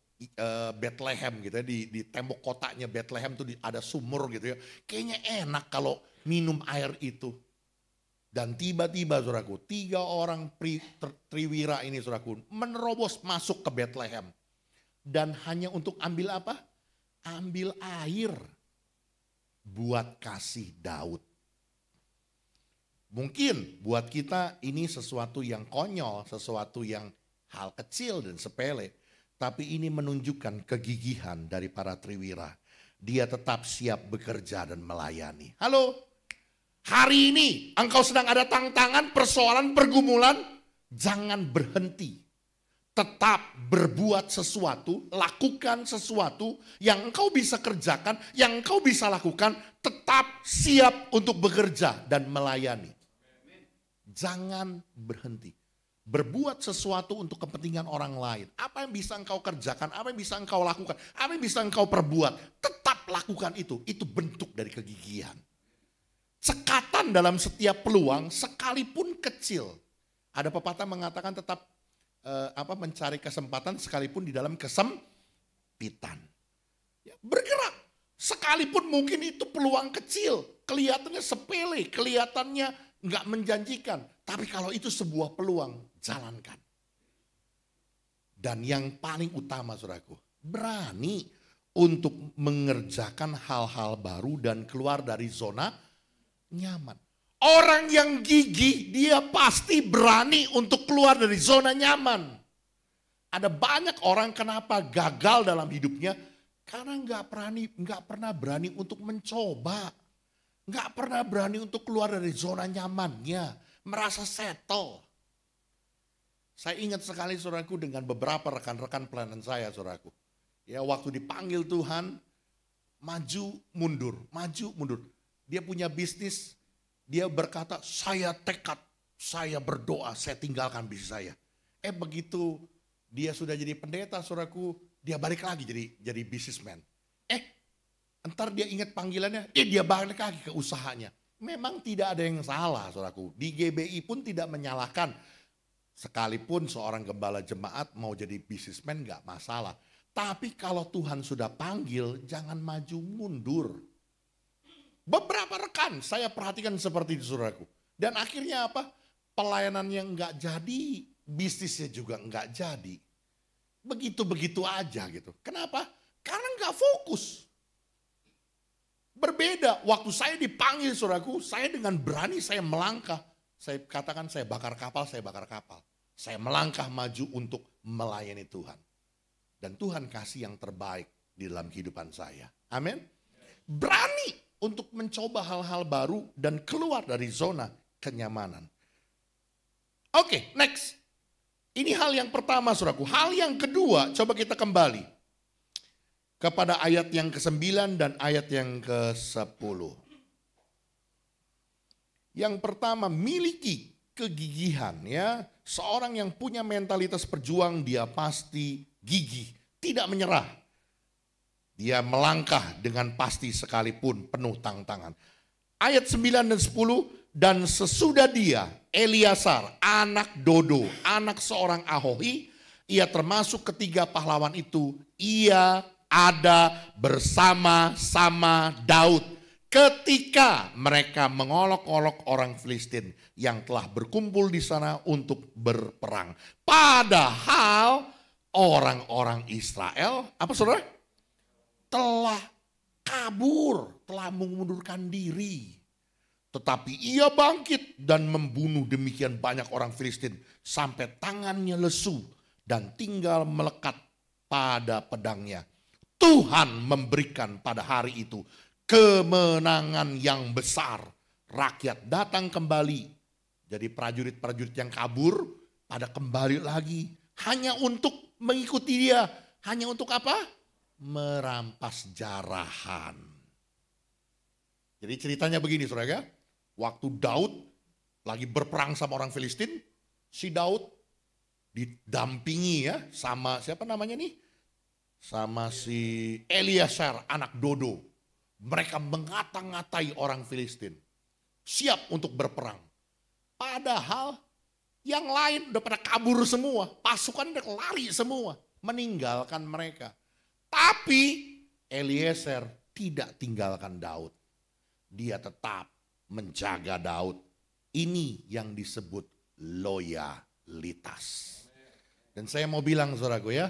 Bethlehem gitu ya, di tembok kotanya Bethlehem tuh ada sumur gitu ya. Kayaknya enak kalau minum air itu. Dan tiba-tiba saudaraku, 3 orang triwira ini saudaraku menerobos masuk ke Bethlehem. Dan hanya untuk ambil apa? Ambil air buat kasih Daud. Mungkin buat kita ini sesuatu yang konyol, sesuatu yang hal kecil dan sepele. Tapi ini menunjukkan kegigihan dari para triwira. Dia tetap siap bekerja dan melayani. Halo, hari ini engkau sedang ada tantangan, persoalan, pergumulan. Jangan berhenti. Tetap berbuat sesuatu, lakukan sesuatu yang engkau bisa kerjakan, yang engkau bisa lakukan. Tetap siap untuk bekerja dan melayani. Jangan berhenti. Berbuat sesuatu untuk kepentingan orang lain. Apa yang bisa engkau kerjakan, apa yang bisa engkau lakukan, apa yang bisa engkau perbuat. Tetap lakukan itu. Itu bentuk dari kegigihan. Cekatan dalam setiap peluang sekalipun kecil. Ada pepatah mengatakan tetap mencari kesempatan sekalipun di dalam kesempitan. Ya, bergerak. Sekalipun mungkin itu peluang kecil. Kelihatannya sepele, kelihatannya nggak menjanjikan. Tapi kalau itu sebuah peluang, jalankan. Dan yang paling utama saudaraku, berani untuk mengerjakan hal-hal baru dan keluar dari zona nyaman. Orang yang gigih dia pasti berani untuk keluar dari zona nyaman. Ada banyak orang kenapa gagal dalam hidupnya karena nggak pernah berani untuk mencoba. Nggak pernah berani untuk keluar dari zona nyamannya, merasa settle. Saya ingat sekali saudaraku dengan beberapa rekan-rekan pelayanan saya saudaraku. Ya waktu dipanggil Tuhan, maju mundur. Dia punya bisnis, dia berkata saya tekad, saya berdoa, saya tinggalkan bisnis saya. Begitu dia sudah jadi pendeta saudaraku, dia balik lagi jadi businessman. Entar dia ingat panggilannya, dia balik lagi ke usahanya. Memang tidak ada yang salah saudaraku. Di GBI pun tidak menyalahkan. Sekalipun seorang gembala jemaat mau jadi businessman gak masalah. Tapi kalau Tuhan sudah panggil, jangan maju mundur. Beberapa rekan saya perhatikan seperti itu saudaraku. Dan akhirnya apa? Pelayanan yang gak jadi, bisnisnya juga gak jadi. Begitu-begitu aja gitu. Kenapa? Karena gak fokus. Berbeda, waktu saya dipanggil saudaraku, saya dengan berani saya melangkah. Saya katakan saya bakar kapal. Saya melangkah maju untuk melayani Tuhan. Dan Tuhan kasih yang terbaik di dalam kehidupan saya. Amin. Berani untuk mencoba hal-hal baru dan keluar dari zona kenyamanan. Oke, next. Ini hal yang pertama saudaraku. Hal yang kedua, coba kita kembali kepada ayat yang ke-9 dan ayat yang ke-10. Yang pertama, miliki kegigihan ya. Seorang yang punya mentalitas perjuang dia pasti gigih, tidak menyerah. Dia melangkah dengan pasti sekalipun penuh tantangan. Ayat 9 dan 10, dan sesudah dia Eliasar, anak Dodo, anak seorang Ahohi, ia termasuk ketiga pahlawan itu, ia ada bersama-sama Daud ketika mereka mengolok-olok orang Filistin yang telah berkumpul di sana untuk berperang. Padahal orang-orang Israel, apa saudara? Telah kabur, telah mengundurkan diri. Tetapi ia bangkit dan membunuh demikian banyak orang Filistin sampai tangannya lesu dan tinggal melekat pada pedangnya. Tuhan memberikan pada hari itu kemenangan yang besar. Rakyat datang kembali. Jadi prajurit-prajurit yang kabur pada kembali lagi. Hanya untuk mengikuti dia. Hanya untuk apa? merampas jarahan. Jadi ceritanya begini saudara, waktu Daud lagi berperang sama orang Filistin, si Daud didampingi ya sama siapa namanya nih? Sama si Eliezer anak Dodo. Mereka mengata-ngatai orang Filistin. Siap untuk berperang. Padahal yang lain udah pada kabur semua. Pasukan udah lari semua. Meninggalkan mereka. Tapi Eliezer tidak tinggalkan Daud. Dia tetap menjaga Daud. Ini yang disebut loyalitas. Dan saya mau bilang saudaraku ya,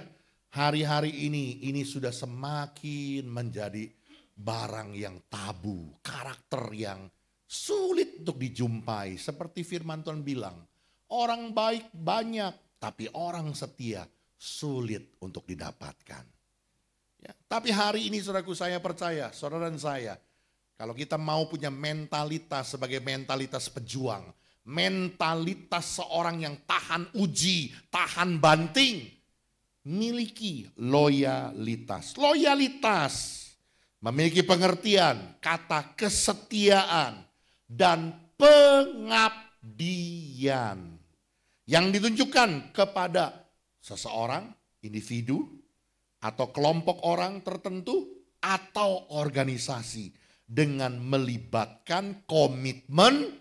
hari-hari ini sudah semakin menjadi barang yang tabu, karakter yang sulit untuk dijumpai. Seperti firman Tuhan bilang, orang baik banyak, tapi orang setia sulit untuk didapatkan. Ya, tapi hari ini saudaraku saya percaya, saudara dan saya, kalau kita mau punya mentalitas sebagai mentalitas pejuang, mentalitas seorang yang tahan uji, tahan banting, miliki loyalitas. Loyalitas memiliki pengertian kata kesetiaan dan pengabdian yang ditunjukkan kepada seseorang, individu, atau kelompok orang tertentu, atau organisasi dengan melibatkan komitmen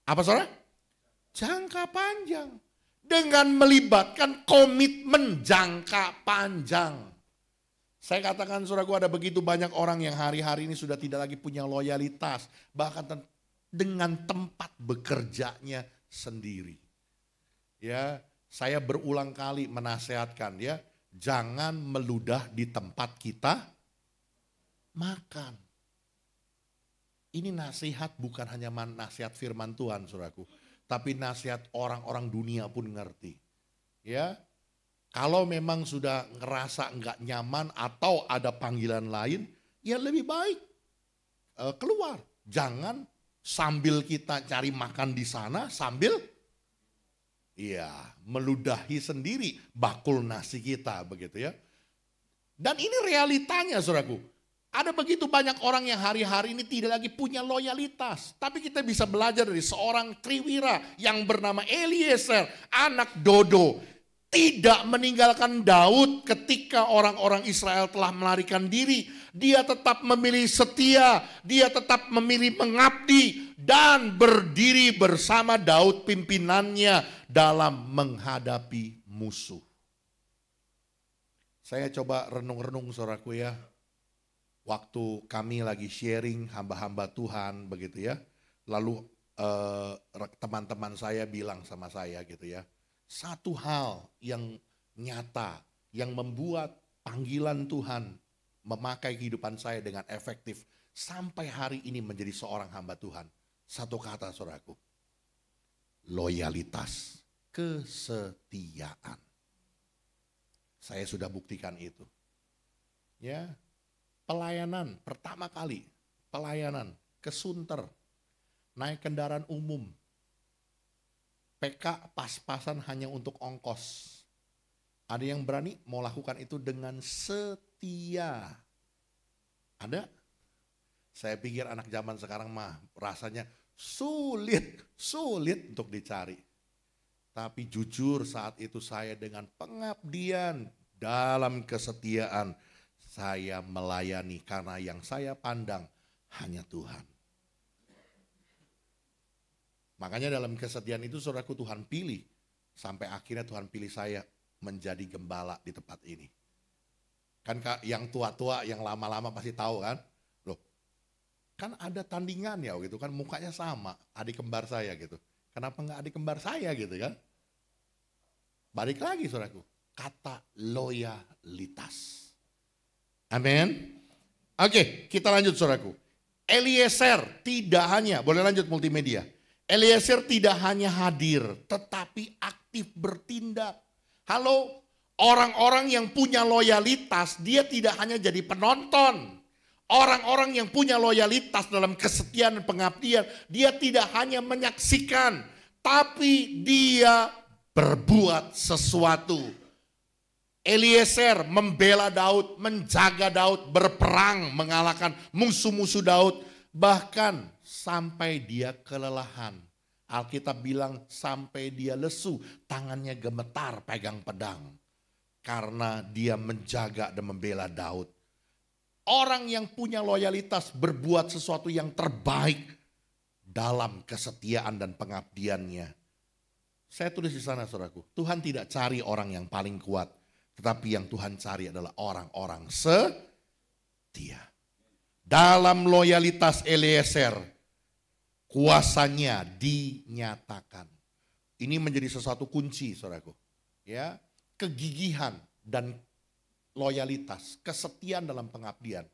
apa saudara? Jangka panjang. Dengan melibatkan komitmen jangka panjang. Saya katakan saudaraku, ada begitu banyak orang yang hari-hari ini sudah tidak lagi punya loyalitas. Bahkan dengan tempat bekerjanya sendiri. Ya, saya berulang kali menasehatkan ya, jangan meludah di tempat kita makan. Ini nasihat bukan hanya nasihat firman Tuhan saudaraku. Tapi nasihat orang-orang dunia pun ngerti. Ya, kalau memang sudah ngerasa nggak nyaman atau ada panggilan lain, ya lebih baik keluar. Jangan sambil kita cari makan di sana, sambil meludahi sendiri bakul nasi kita begitu ya. Dan ini realitanya saudaraku. Ada begitu banyak orang yang hari-hari ini tidak lagi punya loyalitas. Tapi kita bisa belajar dari seorang triwira yang bernama Eliezer, anak Dodo. Tidak meninggalkan Daud ketika orang-orang Israel telah melarikan diri. Dia tetap memilih setia, dia tetap memilih mengabdi. Dan berdiri bersama Daud pimpinannya dalam menghadapi musuh. Saya coba renung-renung saudaraku ya. Waktu kami lagi sharing hamba-hamba Tuhan begitu ya. Lalu teman-teman saya bilang sama saya gitu ya. Satu hal yang nyata yang membuat panggilan Tuhan memakai kehidupan saya dengan efektif sampai hari ini menjadi seorang hamba Tuhan. Satu kata saudaraku. Loyalitas, kesetiaan. Saya sudah buktikan itu. Ya. Pelayanan pertama kali, pelayanan ke Sunter, naik kendaraan umum, PK pas-pasan hanya untuk ongkos. Ada yang berani mau lakukan itu dengan setia. Ada? Saya pikir anak zaman sekarang mah rasanya sulit untuk dicari. Tapi jujur saat itu saya dengan pengabdian dalam kesetiaan, saya melayani karena yang saya pandang hanya Tuhan. Makanya dalam kesetiaan itu saudaraku Tuhan pilih. Sampai akhirnya Tuhan pilih saya menjadi gembala di tempat ini. Kan yang tua-tua, yang lama-lama pasti tahu kan. Loh, kan ada tandingan ya gitu kan, mukanya sama, adik kembar saya gitu. Kenapa enggak adik kembar saya gitu kan. Balik lagi saudaraku, kata loyalitas. Amin. Oke, kita lanjut saudaraku. Eliezer tidak hanya, boleh lanjut multimedia. Eliezer tidak hanya hadir, tetapi aktif bertindak. Halo, orang-orang yang punya loyalitas, dia tidak hanya jadi penonton. Orang-orang yang punya loyalitas dalam kesetiaan dan pengabdian, dia tidak hanya menyaksikan, tapi dia berbuat sesuatu. Eliezer membela Daud, menjaga Daud, berperang, mengalahkan musuh-musuh Daud. Bahkan sampai dia kelelahan. Alkitab bilang sampai dia lesu, tangannya gemetar pegang pedang. Karena dia menjaga dan membela Daud. Orang yang punya loyalitas berbuat sesuatu yang terbaik dalam kesetiaan dan pengabdiannya. Saya tulis di sana saudaraku, Tuhan tidak cari orang yang paling kuat. Tetapi yang Tuhan cari adalah orang-orang setia. Dalam loyalitas Eliezer, kuasanya dinyatakan. Ini menjadi sesuatu kunci saudaraku. Ya, kegigihan dan loyalitas, kesetiaan dalam pengabdian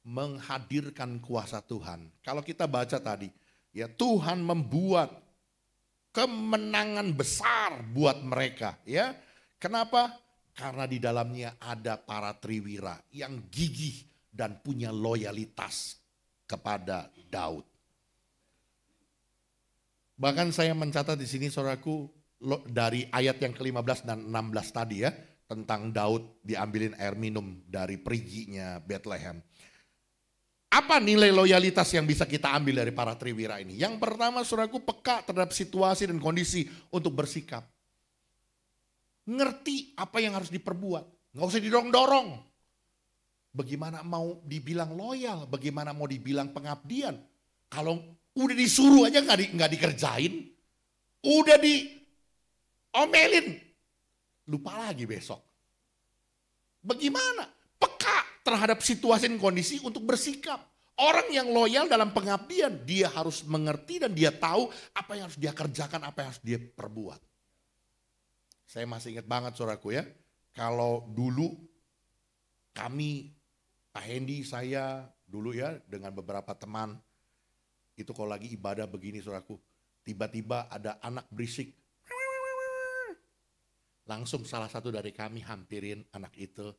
menghadirkan kuasa Tuhan. Kalau kita baca tadi, ya Tuhan membuat kemenangan besar buat mereka, ya. Kenapa? Karena di dalamnya ada para triwira yang gigih dan punya loyalitas kepada Daud. Bahkan saya mencatat di sini saudaraku dari ayat yang ke-15 dan 16 tadi ya. Tentang Daud diambilin air minum dari periginya Bethlehem. Apa nilai loyalitas yang bisa kita ambil dari para triwira ini? Yang pertama saudaraku, peka terhadap situasi dan kondisi untuk bersikap. Ngerti apa yang harus diperbuat. Nggak usah didorong-dorong. Bagaimana mau dibilang loyal, bagaimana mau dibilang pengabdian. Kalau udah disuruh aja nggak dikerjain. Udah diomelin. Lupa lagi besok. Bagaimana? Peka terhadap situasi dan kondisi untuk bersikap. Orang yang loyal dalam pengabdian, dia harus mengerti dan dia tahu apa yang harus dia kerjakan, apa yang harus dia perbuat. Saya masih ingat banget saudaraku ya, kalau dulu kami, Pak Hendy, saya dulu ya dengan beberapa teman, itu kalau lagi ibadah begini saudaraku, tiba-tiba ada anak berisik. Langsung salah satu dari kami hampirin anak itu,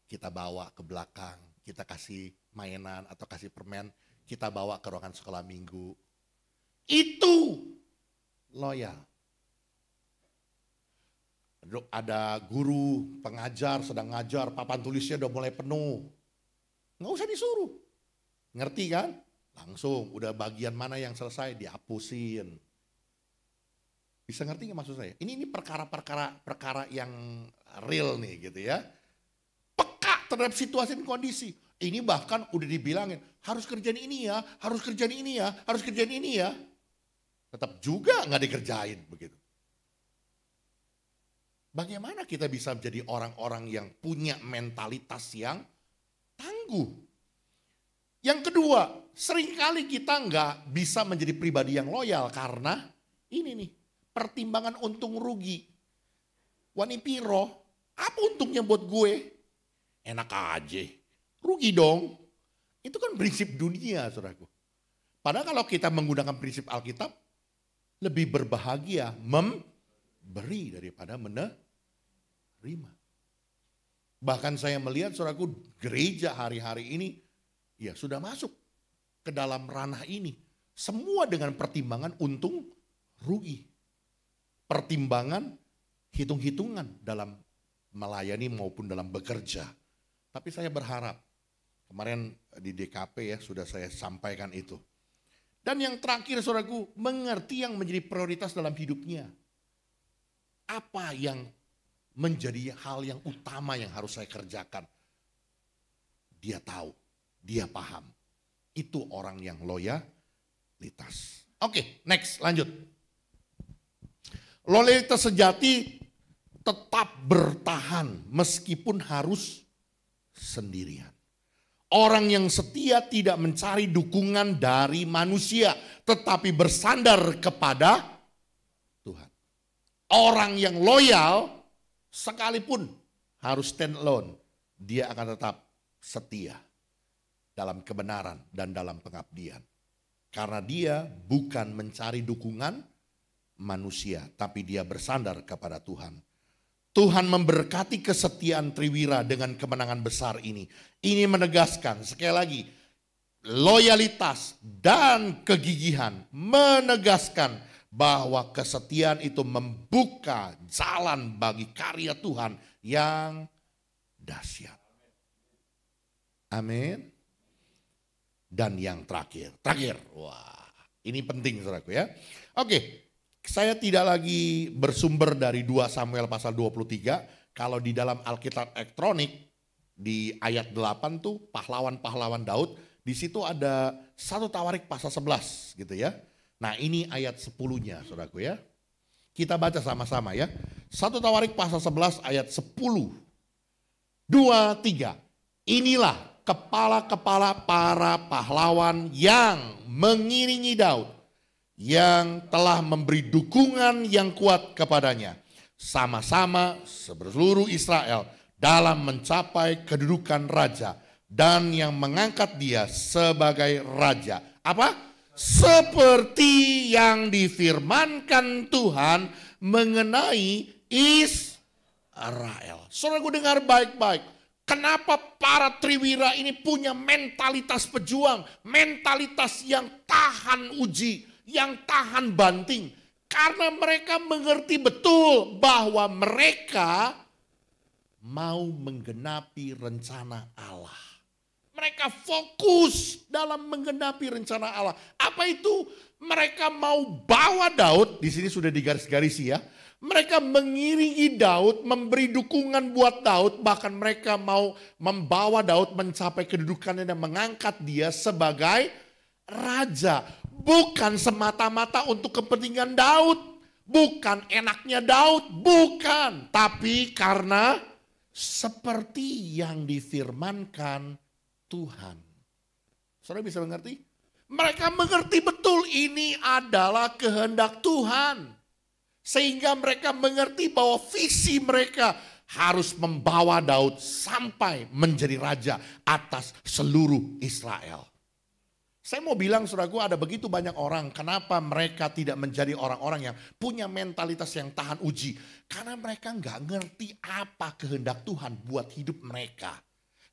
kita bawa ke belakang, kita kasih mainan atau kasih permen, kita bawa ke ruangan sekolah minggu. Itu loyal. Ada guru, pengajar, sedang ngajar, papan tulisnya udah mulai penuh. Nggak usah disuruh. Ngerti kan? Langsung, udah bagian mana yang selesai, dihapusin. Bisa ngerti nggak maksud saya? Ini perkara yang real nih gitu ya. Peka terhadap situasi dan kondisi. Ini bahkan udah dibilangin, harus kerjain ini ya, harus kerjain ini ya, harus kerjain ini ya. Tetap juga nggak dikerjain begitu. Bagaimana kita bisa menjadi orang-orang yang punya mentalitas yang tangguh? Yang kedua, seringkali kita nggak bisa menjadi pribadi yang loyal karena ini nih, pertimbangan untung rugi. Wani piro, apa untungnya buat gue? Enak aja, rugi dong. Itu kan prinsip dunia, saudaraku. Padahal kalau kita menggunakan prinsip Alkitab, lebih berbahagia memberi daripada menerima. Bahkan saya melihat saudaraku, gereja hari-hari ini ya sudah masuk ke dalam ranah ini. Semua dengan pertimbangan untung rugi. Pertimbangan hitung-hitungan dalam melayani maupun dalam bekerja. Tapi saya berharap, kemarin di DKP ya sudah saya sampaikan itu. Dan yang terakhir saudaraku, mengerti yang menjadi prioritas dalam hidupnya. Apa yang menjadi hal yang utama yang harus saya kerjakan. Dia tahu, dia paham. Itu orang yang loyalitas. Oke, next, lanjut. Loyalitas sejati tetap bertahan meskipun harus sendirian. Orang yang setia tidak mencari dukungan dari manusia, tetapi bersandar kepada Tuhan. Orang yang loyal sekalipun harus stand alone, dia akan tetap setia dalam kebenaran dan dalam pengabdian. Karena dia bukan mencari dukungan manusia, tapi dia bersandar kepada Tuhan. Tuhan memberkati kesetiaan Triwira dengan kemenangan besar ini. Ini menegaskan, sekali lagi, loyalitas dan kegigihan menegaskan bahwa kesetiaan itu membuka jalan bagi karya Tuhan yang dahsyat. Amin. Dan yang terakhir. Wah, ini penting saudaraku ya. Oke, saya tidak lagi bersumber dari 2 Samuel pasal 23. Kalau di dalam Alkitab elektronik di ayat 8 tuh pahlawan-pahlawan Daud. Di situ ada 1 Tawarik pasal 11 gitu ya. Nah ini ayat 10-nya saudaraku ya. Kita baca sama-sama ya. 1 Tawarik pasal 11 ayat 10. 2, 3. Inilah kepala-kepala para pahlawan yang mengiringi Daud, yang telah memberi dukungan yang kuat kepadanya, sama-sama seluruh Israel dalam mencapai kedudukan raja, dan yang mengangkat dia sebagai raja. Apa? Seperti yang difirmankan Tuhan mengenai Israel. Saudaraku dengar baik-baik. Kenapa para triwira ini punya mentalitas pejuang, mentalitas yang tahan uji, yang tahan banting? Karena mereka mengerti betul bahwa mereka mau menggenapi rencana Allah. Mereka fokus dalam menggenapi rencana Allah. Apa itu? Mereka mau bawa Daud, di sini sudah digaris-garisi ya. Mereka mengiringi Daud, memberi dukungan buat Daud, bahkan mereka mau membawa Daud mencapai kedudukannya dan mengangkat dia sebagai raja. Bukan semata-mata untuk kepentingan Daud, bukan enaknya Daud, bukan. Tapi karena seperti yang difirmankan Tuhan. Saudara bisa mengerti? Mereka mengerti betul ini adalah kehendak Tuhan. Sehingga mereka mengerti bahwa visi mereka harus membawa Daud sampai menjadi raja atas seluruh Israel. Saya mau bilang saudaraku, ada begitu banyak orang, kenapa mereka tidak menjadi orang-orang yang punya mentalitas yang tahan uji. Karena mereka nggak ngerti apa kehendak Tuhan buat hidup mereka.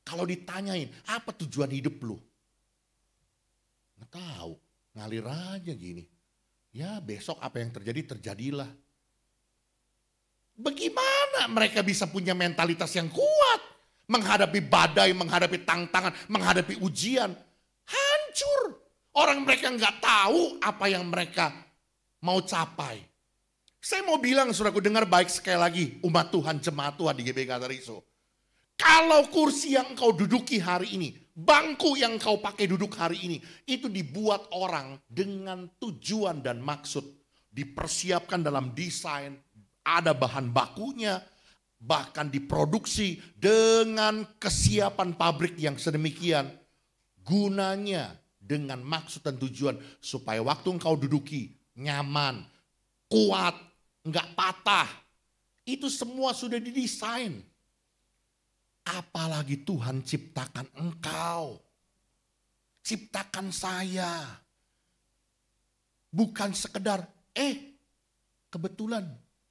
Kalau ditanyain, apa tujuan hidup lu? Nggak tahu, ngalir aja gini. Ya besok apa yang terjadi, terjadilah. Bagaimana mereka bisa punya mentalitas yang kuat? Menghadapi badai, menghadapi tantangan, menghadapi ujian. Hancur. Orang mereka nggak tahu apa yang mereka mau capai. Saya mau bilang saudaraku, dengar baik sekali lagi. Umat Tuhan, jemaat Tuhan di GBK Tariso. Kalau kursi yang engkau duduki hari ini, bangku yang engkau pakai duduk hari ini, itu dibuat orang dengan tujuan dan maksud. Dipersiapkan dalam desain, ada bahan bakunya, bahkan diproduksi dengan kesiapan pabrik yang sedemikian. Gunanya dengan maksud dan tujuan supaya waktu engkau duduki nyaman, kuat, enggak patah. Itu semua sudah didesain. Apalagi Tuhan ciptakan engkau. Ciptakan saya. Bukan sekedar kebetulan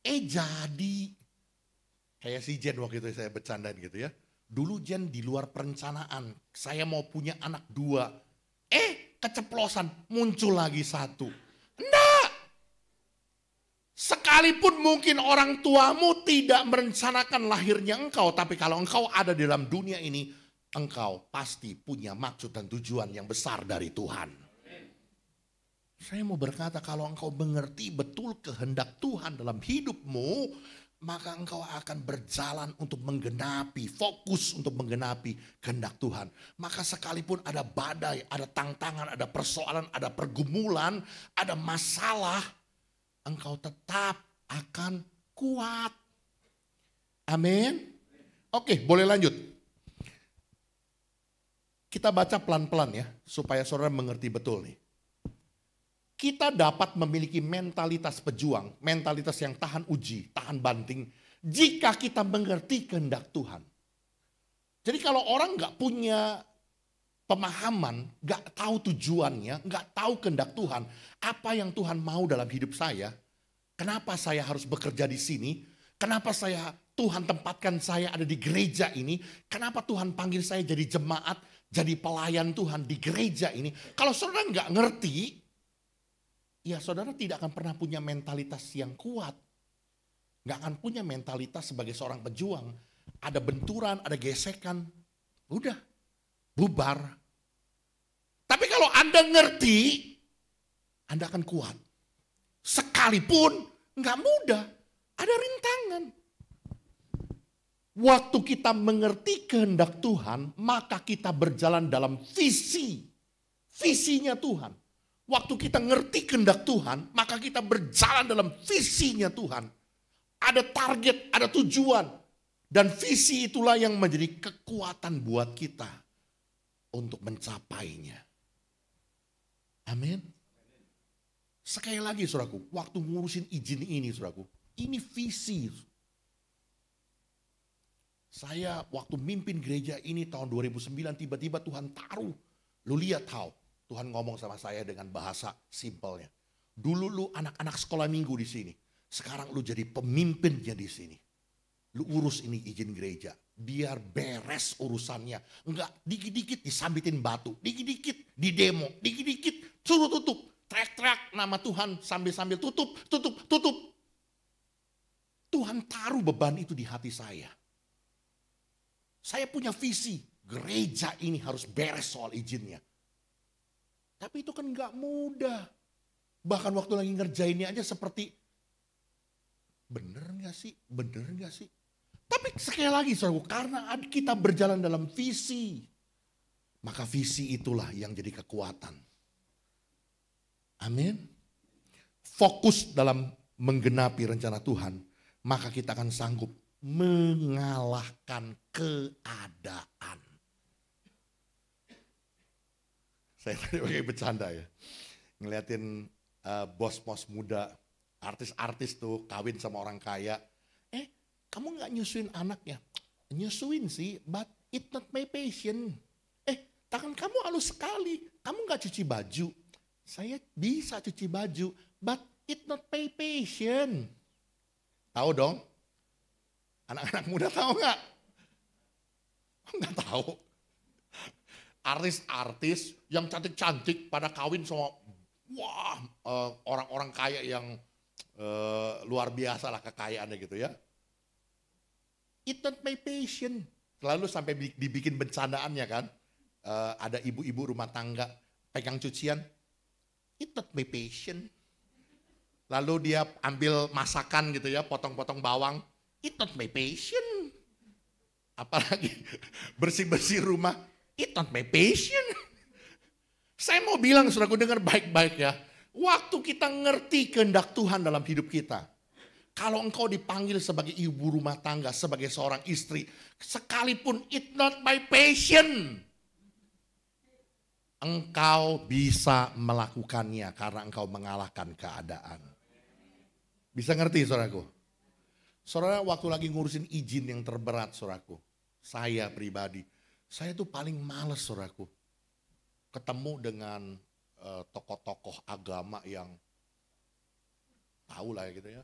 jadi. Kayak si Jen waktu itu saya bercandain gitu ya. Dulu Jen di luar perencanaan. Saya mau punya anak 2. Keceplosan muncul lagi 1. Enggak. Sekalipun mungkin orang tuamu tidak merencanakan lahirnya engkau. Tapi kalau engkau ada di dalam dunia ini, engkau pasti punya maksud dan tujuan yang besar dari Tuhan. Saya mau berkata, kalau engkau mengerti betul kehendak Tuhan dalam hidupmu, maka engkau akan berjalan untuk menggenapi, fokus untuk menggenapi kehendak Tuhan. Maka sekalipun ada badai, ada tantangan, ada persoalan, ada pergumulan, ada masalah, engkau tetap akan kuat. Amin. Oke, boleh lanjut. Kita baca pelan-pelan ya, supaya saudara mengerti betul nih. Kita dapat memiliki mentalitas pejuang, mentalitas yang tahan uji, tahan banting, jika kita mengerti kehendak Tuhan. Jadi kalau orang gak punya pemahaman, gak tahu tujuannya, gak tahu kehendak Tuhan, apa yang Tuhan mau dalam hidup saya, kenapa saya harus bekerja di sini, kenapa Tuhan tempatkan saya ada di gereja ini, kenapa Tuhan panggil saya jadi jemaat, jadi pelayan Tuhan di gereja ini. Kalau saudara gak ngerti, ya saudara tidak akan pernah punya mentalitas yang kuat. Gak akan punya mentalitas sebagai seorang pejuang. ada benturan, ada gesekan, udah bubar. Tapi kalau Anda ngerti, Anda akan kuat. Sekalipun nggak mudah, ada rintangan. Waktu kita mengerti kehendak Tuhan, maka kita berjalan dalam visinya Tuhan. Waktu kita ngerti kehendak Tuhan, maka kita berjalan dalam visinya Tuhan. Ada target, ada tujuan. Dan visi itulah yang menjadi kekuatan buat kita untuk mencapainya. Amin. Sekali lagi saudaraku, waktu ngurusin izin ini saudaraku, ini visi. Saya waktu mimpin gereja ini tahun 2009 tiba-tiba Tuhan taruh. Lu lihat tahu, Tuhan ngomong sama saya dengan bahasa simpelnya. Dulu lu anak-anak sekolah minggu di sini. Sekarang lu jadi pemimpinnya di sini. Lu urus ini izin gereja. Biar beres urusannya. Enggak dikit-dikit disambitin batu. Dikit-dikit di demo. Dikit-dikit suruh tutup. Teriak-teriak nama Tuhan sambil-sambil tutup. Tuhan taruh beban itu di hati saya. Saya punya visi, gereja ini harus beres soal izinnya. Tapi itu kan gak mudah. Bahkan waktu lagi ngerjainnya aja seperti, bener gak sih? Tapi sekali lagi saudaraku, karena kita berjalan dalam visi, maka visi itulah yang jadi kekuatan. Amin. Fokus dalam menggenapi rencana Tuhan, maka kita akan sanggup mengalahkan keadaan. Saya tadi pakai bercanda ya. Ngeliatin bos-bos muda, artis-artis tuh kawin sama orang kaya. Kamu gak nyusuin anaknya? Nyusuin sih, but it's not my passion. Tangan kamu halus sekali, kamu gak cuci baju. Saya bisa cuci baju, but it's not my passion. Tahu dong? Anak-anak muda tahu nggak? Nggak tahu. Artis-artis yang cantik-cantik pada kawin sama orang-orang kaya yang luar biasa lah kekayaannya gitu ya. It's not my passion. Selalu sampai dibikin bercandaannya kan. Ada ibu-ibu rumah tangga pegang cucian. It's not my passion. Lalu dia ambil masakan gitu ya, potong-potong bawang. It's not my passion. Apalagi bersih-bersih rumah. It's not my passion. Saya mau bilang saudaraku, dengar baik-baik ya. Waktu kita ngerti kehendak Tuhan dalam hidup kita. Kalau engkau dipanggil sebagai ibu rumah tangga, sebagai seorang istri. Sekalipun it's not my passion. Engkau bisa melakukannya karena engkau mengalahkan keadaan. Bisa ngerti saudaraku? Saudara, waktu lagi ngurusin izin yang terberat saudaraku, saya pribadi, saya tuh paling males saudaraku. Ketemu dengan tokoh-tokoh agama yang tahu lah ya gitu ya.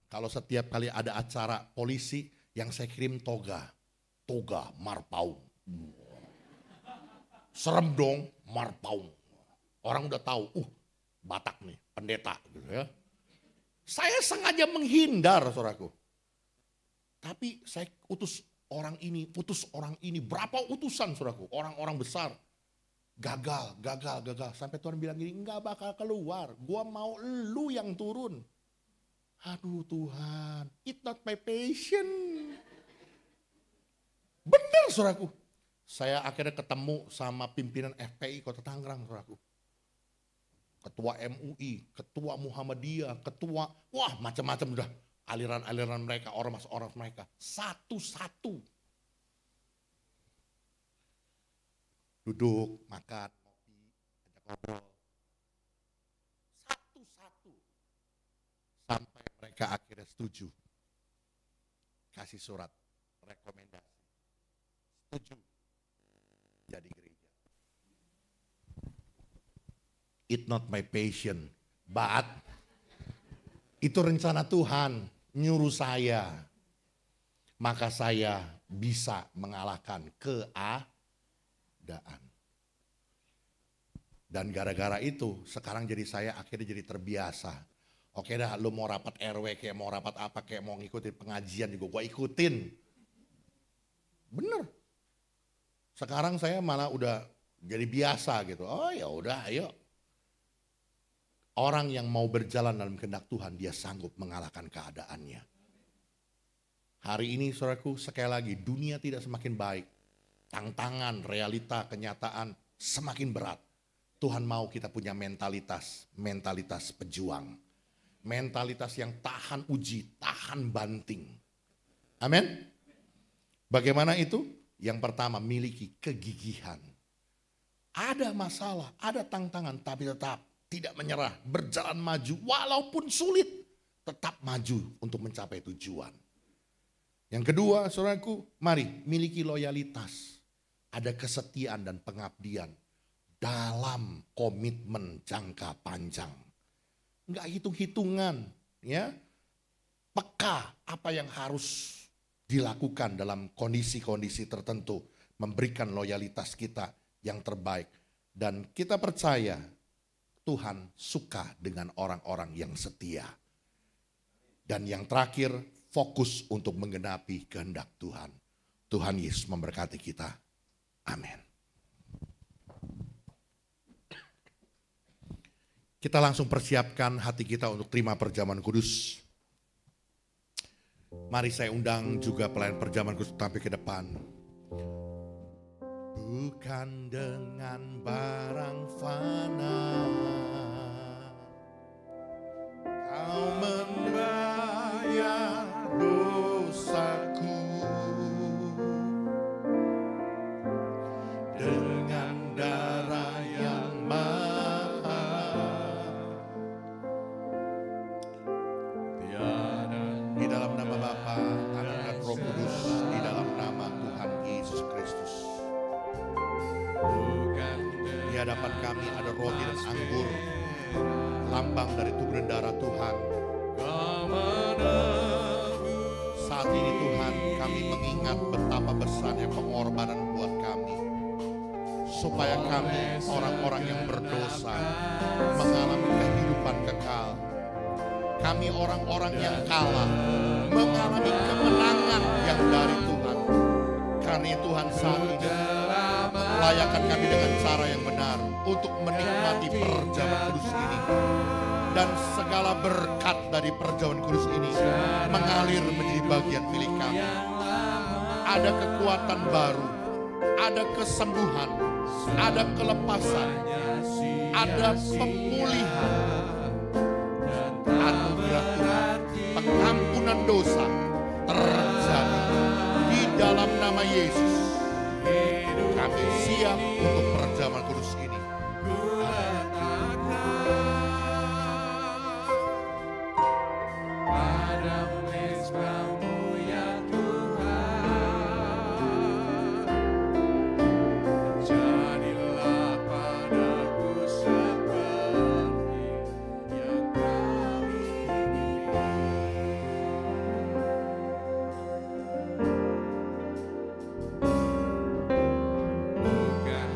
Kalau setiap kali ada acara polisi yang saya kirim toga marpaung. Serem dong, marpaung. Orang udah tahu, Batak nih, pendeta gitu ya. Saya sengaja menghindar saudaraku. Tapi saya utus orang ini, berapa utusan saudaraku, orang-orang besar. Gagal. Sampai Tuhan bilang gini, enggak bakal keluar, gua mau lu yang turun. Aduh Tuhan, it's not my passion. Benar saudaraku. Saya akhirnya ketemu sama pimpinan FPI Kota Tangerang saudaraku. Ketua MUI, ketua Muhammadiyah, ketua, macam-macam udah. Aliran-aliran mereka, ormas-ormas mereka. Satu-satu. Duduk, makan, kopi, ajak ngobrol. Satu-satu. Sampai mereka akhirnya setuju. Kasih surat rekomendasi. Setuju. Jadi gereja. It's not my passion, but Itu rencana Tuhan nyuruh saya. Maka saya bisa mengalahkan keadaan. Dan gara-gara itu sekarang jadi saya akhirnya jadi terbiasa. Oke dah, lu mau rapat RW kayak mau rapat apa kayak mau ngikutin pengajian juga gue ikutin. Bener. Sekarang saya malah udah jadi biasa gitu. Oh ya udah, ayo. Orang yang mau berjalan dalam kehendak Tuhan, dia sanggup mengalahkan keadaannya. Hari ini saudaraku, sekali lagi dunia tidak semakin baik. Tantangan, realita, kenyataan semakin berat. Tuhan mau kita punya mentalitas pejuang. Mentalitas yang tahan uji, tahan banting. Amin. Bagaimana itu? Yang pertama, miliki kegigihan. Ada masalah, ada tantangan, tapi tetap tidak menyerah, berjalan maju walaupun sulit, tetap maju untuk mencapai tujuan. Yang kedua, saudaraku, mari miliki loyalitas. Ada kesetiaan dan pengabdian dalam komitmen jangka panjang. Enggak hitung-hitungan, ya. Peka apa yang harus dilakukan dalam kondisi-kondisi tertentu, memberikan loyalitas kita yang terbaik. Dan kita percaya Tuhan suka dengan orang-orang yang setia. Dan yang terakhir, fokus untuk menggenapi kehendak Tuhan. Tuhan Yesus memberkati kita. Amin. Kita langsung persiapkan hati kita untuk terima perjamuan kudus. Mari saya undang juga pelayan perjamuan kudus tampil ke depan. Bukan dengan barang fana kau membayar dosaku, dengan darah yang mahal. Di dalam nama Bapa, Anak dan Roh Kudus, di dalam nama Tuhan Yesus Kristus. Di hadapan kami ada roti dan anggur, lambang dari tubuh dan darah Tuhan. Saat ini Tuhan, kami mengingat betapa besarnya pengorbanan buat kami, supaya kami orang-orang yang berdosa mengalami kehidupan kekal. Kami orang-orang yang kalah mengalami kemenangan yang dari Tuhan. Karena Tuhan saat ini layakkan kami dengan cara yang benar untuk menikmati perjamuan kudus ini. Dan segala berkat dari perjamuan kudus ini mengalir menjadi bagian milik kami. Ada kekuatan baru, ada kesembuhan, ada kelepasan, ada pemulihan. Anugerah Tuhan, pengampunan dosa terjadi di dalam nama Yesus. Kami siap untuk perjamuan kudus ini. Bukan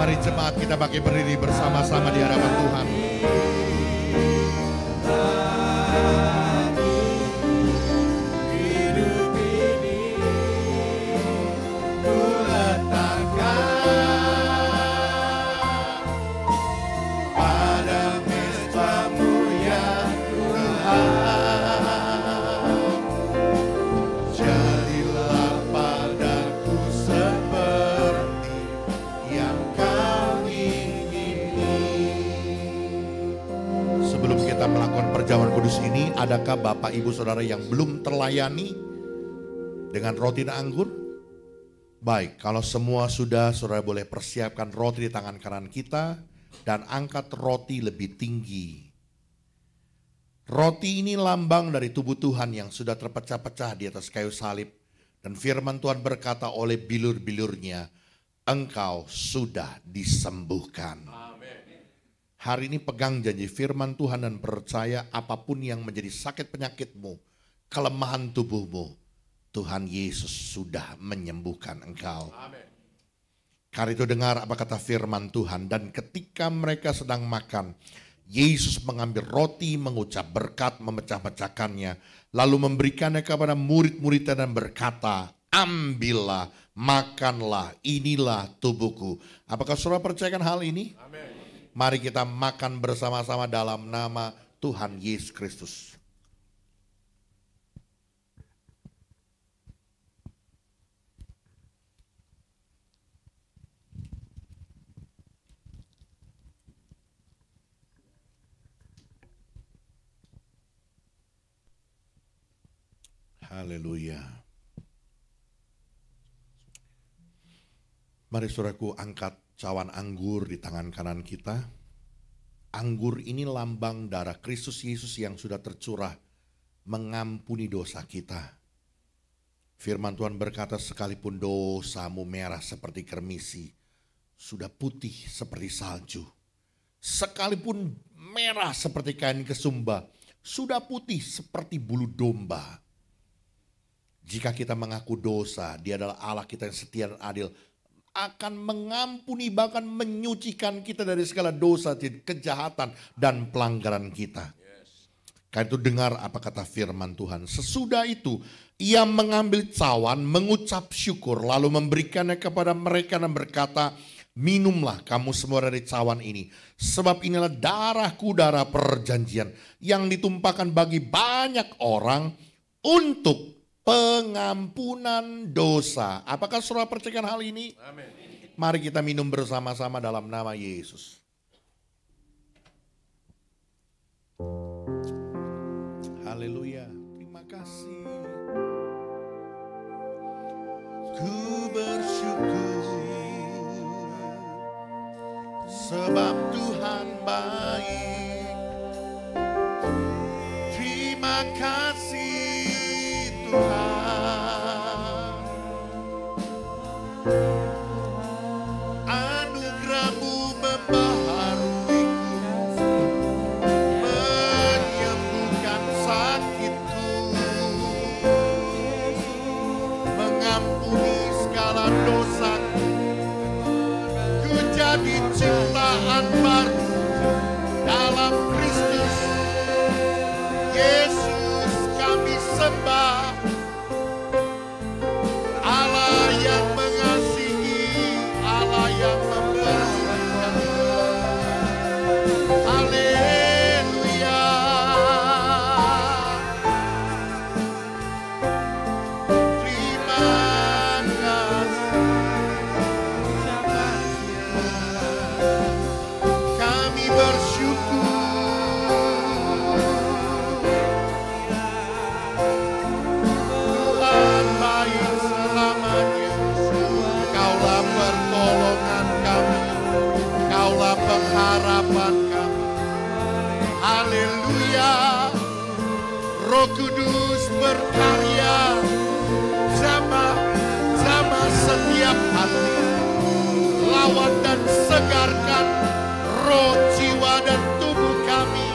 Mari jemaat kita pakai berdiri bersama-sama di hadapan Tuhan. Perjamuan kudus ini, adakah Bapak Ibu Saudara yang belum terlayani dengan roti dan anggur? Baik, kalau semua sudah, saudara boleh persiapkan roti di tangan kanan kita dan angkat roti lebih tinggi. Roti ini lambang dari tubuh Tuhan yang sudah terpecah-pecah di atas kayu salib. Dan firman Tuhan berkata oleh bilur-bilurnya, engkau sudah disembuhkan. Hari ini pegang janji firman Tuhan dan percaya apapun yang menjadi sakit penyakitmu, kelemahan tubuhmu, Tuhan Yesus sudah menyembuhkan engkau. Amen. Karena itu dengar apa kata firman Tuhan, dan ketika mereka sedang makan, Yesus mengambil roti, mengucap berkat, memecah-mecahkannya, lalu memberikannya kepada murid-muridnya dan berkata, ambillah, makanlah, inilah tubuhku. Apakah saudara percayakan hal ini? Amin. Mari kita makan bersama-sama dalam nama Tuhan Yesus Kristus. Haleluya. Mari saudaraku angkat cawan anggur di tangan kanan kita. Anggur ini lambang darah Kristus Yesus yang sudah tercurah mengampuni dosa kita. Firman Tuhan berkata, sekalipun dosamu merah seperti kermisi, sudah putih seperti salju. Sekalipun merah seperti kain kesumba, sudah putih seperti bulu domba. Jika kita mengaku dosa, Dia adalah Allah kita yang setia dan adil, akan mengampuni bahkan menyucikan kita dari segala dosa, kejahatan dan pelanggaran kita. Karena itu dengar apa kata firman Tuhan. Sesudah itu Ia mengambil cawan, mengucap syukur, lalu memberikannya kepada mereka dan berkata, minumlah kamu semua dari cawan ini, sebab inilah darahku, darah perjanjian yang ditumpahkan bagi banyak orang untuk pengampunan dosa. Apakah saudara percayakan hal ini? Amin. Mari kita minum bersama-sama dalam nama Yesus. Haleluya. Terima kasih. Ku bersyukur sebab Tuhan baik. Terima kasih Tuhan, anugerah-Mu membaharuiku, menyembuhkan sakitku, mengampuni segala dosaku. Ku jadi ciptaan baru dalam Kristus Yesus. Kami sembah Allah yang mengasihi, Allah yang memberkati. Haleluya. Terima kasih. Kami bersyukur. Pengharapan kami. Haleluya. Roh Kudus berkarya jamah setiap hati, lawan dan segarkan roh, jiwa dan tubuh kami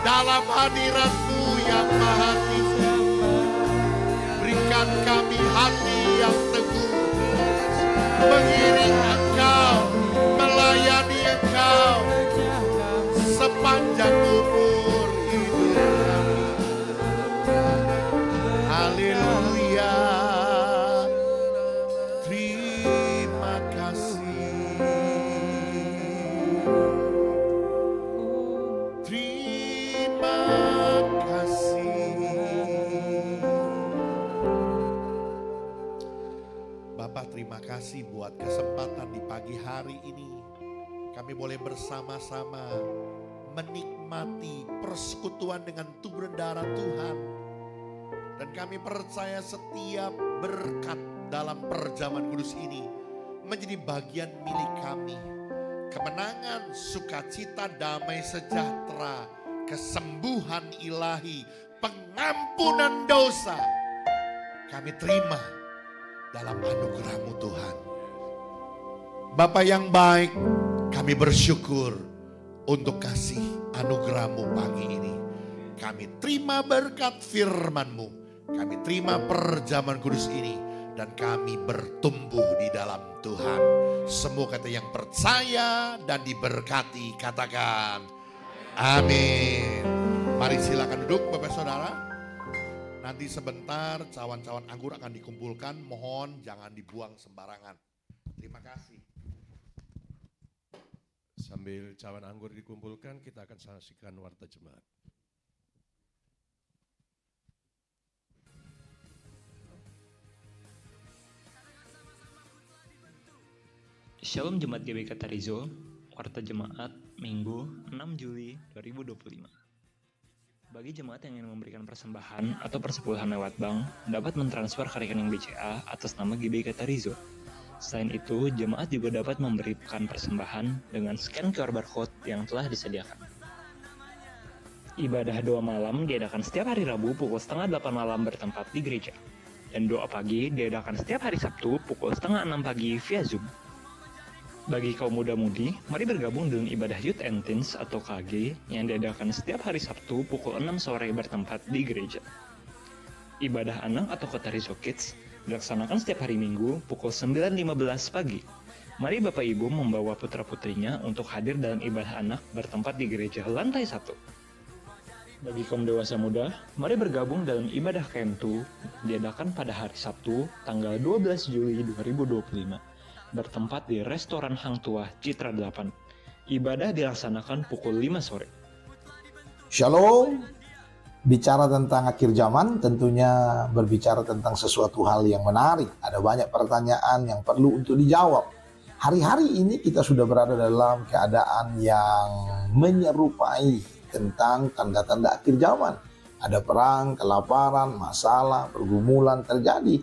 dalam hadirat-Mu yang maha tinggi. Berikan kami hati yang teguh mengiring Engkau kesempatan di pagi hari ini kami boleh bersama-sama menikmati persekutuan dengan tubuh dan darah Tuhan. Dan kami percaya setiap berkat dalam perjamuan kudus ini menjadi bagian milik kami. Kemenangan, sukacita, damai sejahtera, kesembuhan ilahi, pengampunan dosa kami terima dalam anugerah-Mu Tuhan. Bapa yang baik, kami bersyukur untuk kasih anugerah-Mu pagi ini. Kami terima berkat firman-Mu, kami terima perjamuan kudus ini, dan kami bertumbuh di dalam Tuhan. Semua kata yang percaya dan diberkati katakan amin. Mari silakan duduk Bapak Saudara. Nanti sebentar cawan-cawan anggur akan dikumpulkan. Mohon jangan dibuang sembarangan. Terima kasih. Sambil cawan anggur dikumpulkan, kita akan saksikan warta jemaat. Shalom Jemaat GBK Tarizo, warta jemaat Minggu 6 Juli 2025. Bagi jemaat yang ingin memberikan persembahan atau persepuluhan lewat bank, dapat mentransfer ke rekening BCA atas nama GBK Tarizo. Selain itu, jemaat juga dapat memberikan persembahan dengan scan QR barcode yang telah disediakan. Ibadah doa malam diadakan setiap hari Rabu pukul 7:30 malam bertempat di gereja. Dan doa pagi diadakan setiap hari Sabtu pukul 5:30 pagi via Zoom. Bagi kaum muda-mudi, mari bergabung dengan ibadah Youth and Teens atau KG yang diadakan setiap hari Sabtu pukul 6 sore bertempat di gereja. Ibadah anak atau Tarizo Kids dilaksanakan setiap hari Minggu pukul 9:15 pagi. Mari Bapak Ibu membawa putra-putrinya untuk hadir dalam ibadah anak bertempat di gereja lantai 1. Bagi kaum dewasa muda, mari bergabung dalam ibadah KM2 diadakan pada hari Sabtu tanggal 12 Juli 2025. Bertempat di restoran Hang Tuah Citra 8. Ibadah dilaksanakan pukul 5 sore. Shalom. Bicara tentang akhir zaman tentunya berbicara tentang sesuatu hal yang menarik. Ada banyak pertanyaan yang perlu untuk dijawab. Hari-hari ini kita sudah berada dalam keadaan yang menyerupai tentang tanda-tanda akhir zaman. Ada perang, kelaparan, masalah, pergumulan terjadi.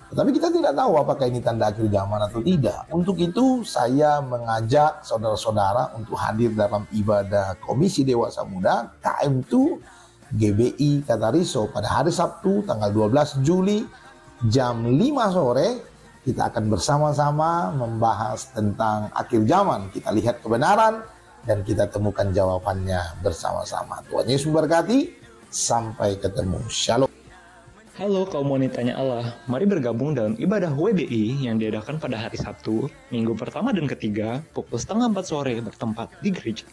Tetapi kita tidak tahu apakah ini tanda akhir zaman atau tidak. Untuk itu saya mengajak saudara-saudara untuk hadir dalam ibadah Komisi Dewasa Muda KM2 GBI Katariso pada hari Sabtu tanggal 12 Juli jam 5 sore. Kita akan bersama-sama membahas tentang akhir zaman. Kita lihat kebenaran dan kita temukan jawabannya bersama-sama. Tuhan Yesus memberkati. Sampai ketemu. Shalom. Halo kaum wanitanya Allah, mari bergabung dalam ibadah WBI yang diadakan pada hari Sabtu, minggu pertama dan ketiga, pukul 3:30 sore bertempat di gereja.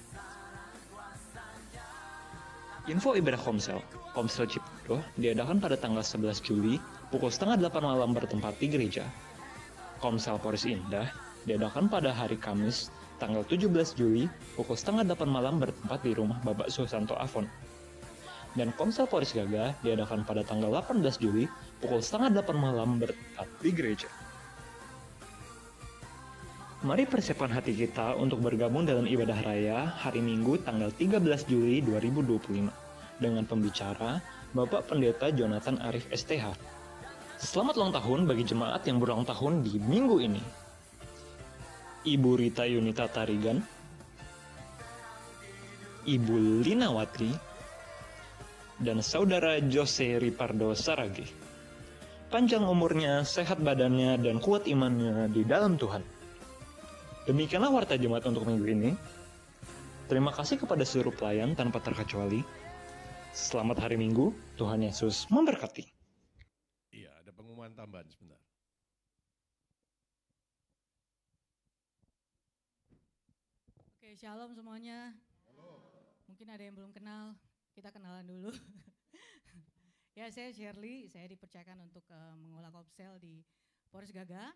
Info ibadah Komsel Cipondo diadakan pada tanggal 11 Juli, pukul 7:30 malam bertempat di gereja. Komsel Polres Indah diadakan pada hari Kamis, tanggal 17 Juli, pukul 7:30 malam bertempat di rumah Bapak Susanto Afon. Dan Komsel Polres Gaga diadakan pada tanggal 18 Juli pukul 7:30 malam bertempat di gereja. Mari persiapkan hati kita untuk bergabung dalam ibadah raya hari Minggu tanggal 13 Juli 2025 dengan pembicara Bapak Pendeta Jonathan Arif STH. Selamat ulang tahun bagi jemaat yang berulang tahun di minggu ini. Ibu Rita Yunita Tarigan, Ibu Lina Watri, dan Saudara Jose Ripardo Saragi. Panjang umurnya, sehat badannya, dan kuat imannya di dalam Tuhan. Demikianlah warta jemaat untuk minggu ini. Terima kasih kepada seluruh pelayan tanpa terkecuali. Selamat hari Minggu, Tuhan Yesus memberkati. Iya, ada pengumuman tambahan sebentar. Oke, shalom semuanya. Mungkin ada yang belum kenal. Kita kenalan dulu. Ya, saya Shirley, saya dipercayakan untuk mengolah Komsel di Polres Gaga.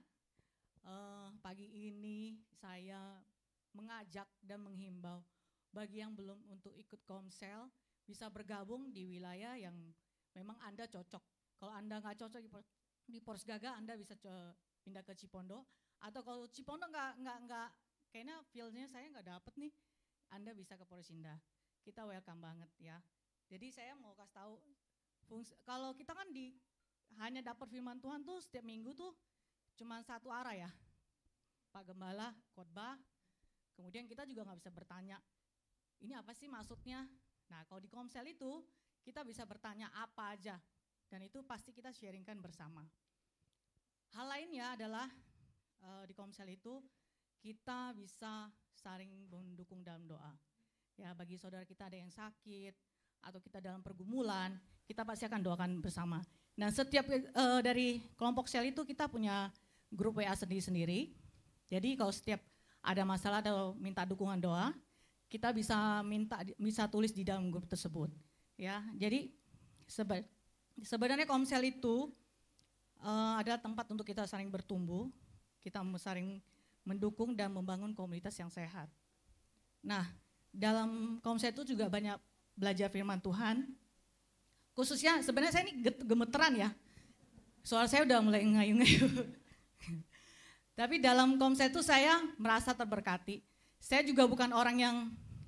Pagi ini saya mengajak dan menghimbau bagi yang belum untuk ikut Komsel bisa bergabung di wilayah yang memang Anda cocok. Kalau Anda nggak cocok di Polres Gaga, Anda bisa pindah ke Cipondo Atau kalau Cipondo nggak, kayaknya feel-nya saya nggak dapet nih, Anda bisa ke Porsinda. Kita welcome banget ya. Jadi saya mau kasih tahu, kalau kita kan hanya dapat firman Tuhan tuh setiap minggu tuh cuma satu arah ya. Pak Gembala khotbah, kemudian kita juga nggak bisa bertanya, ini apa sih maksudnya? Nah kalau di Komsel itu kita bisa bertanya apa aja, dan itu pasti kita sharingkan bersama. Hal lainnya adalah di Komsel itu kita bisa saling mendukung dalam doa. Ya bagi saudara kita ada yang sakit atau kita dalam pergumulan, kita pasti akan doakan bersama. Nah setiap dari kelompok sel itu kita punya grup WA sendiri-sendiri. Jadi kalau setiap ada masalah atau minta dukungan doa, kita bisa tulis di dalam grup tersebut. Ya, jadi sebenarnya Komsel itu adalah tempat untuk kita saling bertumbuh, kita saling mendukung dan membangun komunitas yang sehat. Nah, dalam Komsel itu juga banyak belajar firman Tuhan. Khususnya sebenarnya saya ini gemeteran ya. Soal saya udah mulai ngayu-ngayu. Tapi dalam Komsel itu saya merasa terberkati. Saya juga bukan orang yang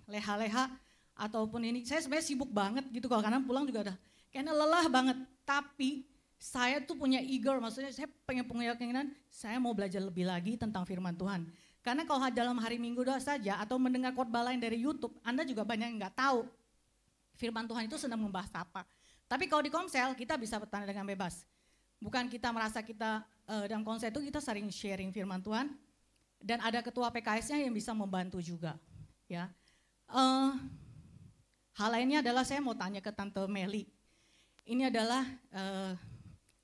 leha-leha ataupun ini. Saya sebenarnya sibuk banget gitu, kalau kadang pulang juga udah kayaknya lelah banget. Tapi saya tuh punya eager, maksudnya saya pengen punya keinginan, saya mau belajar lebih lagi tentang firman Tuhan. Karena kalau dalam hari Minggu doa saja atau mendengar khotbah lain dari YouTube, Anda juga banyak yang nggak tahu firman Tuhan itu sedang membahas apa. Tapi kalau di Komsel kita bisa bertanya dengan bebas. Bukan kita merasa kita dalam Komsel itu kita sering sharing firman Tuhan, dan ada ketua PKS-nya yang bisa membantu juga. Ya, hal lainnya adalah saya mau tanya ke Tante Meli. Ini adalah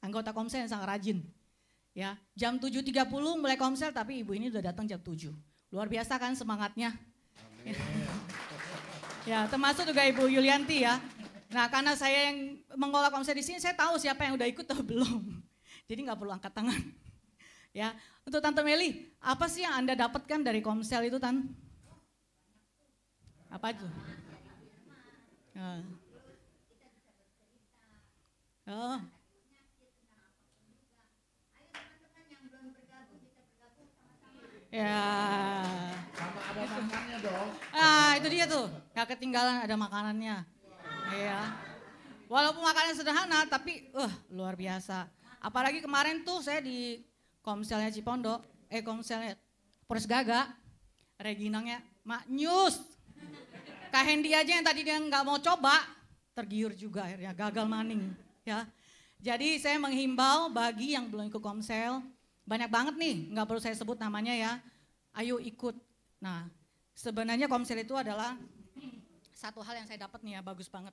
anggota Komsel yang sangat rajin. Ya, jam 7.30 mulai Komsel, tapi ibu ini udah datang jam 7. Luar biasa kan semangatnya. Ya, termasuk juga Ibu Yulianti ya. Nah, karena saya yang mengolah Komsel di sini, saya tahu siapa yang udah ikut atau belum. Jadi nggak perlu angkat tangan. Ya, untuk Tante Meli, apa sih yang Anda dapatkan dari Komsel itu, Tan? Apa itu? Oh. Ya. Sama ada makannya dong. Ah, itu dia tuh. Gak ketinggalan ada makanannya. Iya. Walaupun makanannya sederhana, tapi luar biasa. Apalagi kemarin tuh saya di Komselnya Cipondo, Komselnya Polres Gaga, Reginangnya Mak Nyus. Kak Hendy aja yang tadi dia nggak mau coba, tergiur juga akhirnya, gagal maning. Ya. Jadi saya menghimbau bagi yang belum ikut Komsel, banyak banget nih, nggak perlu saya sebut namanya ya, ayo ikut. Nah, sebenarnya Komsel itu adalah satu hal yang saya dapat nih ya, bagus banget.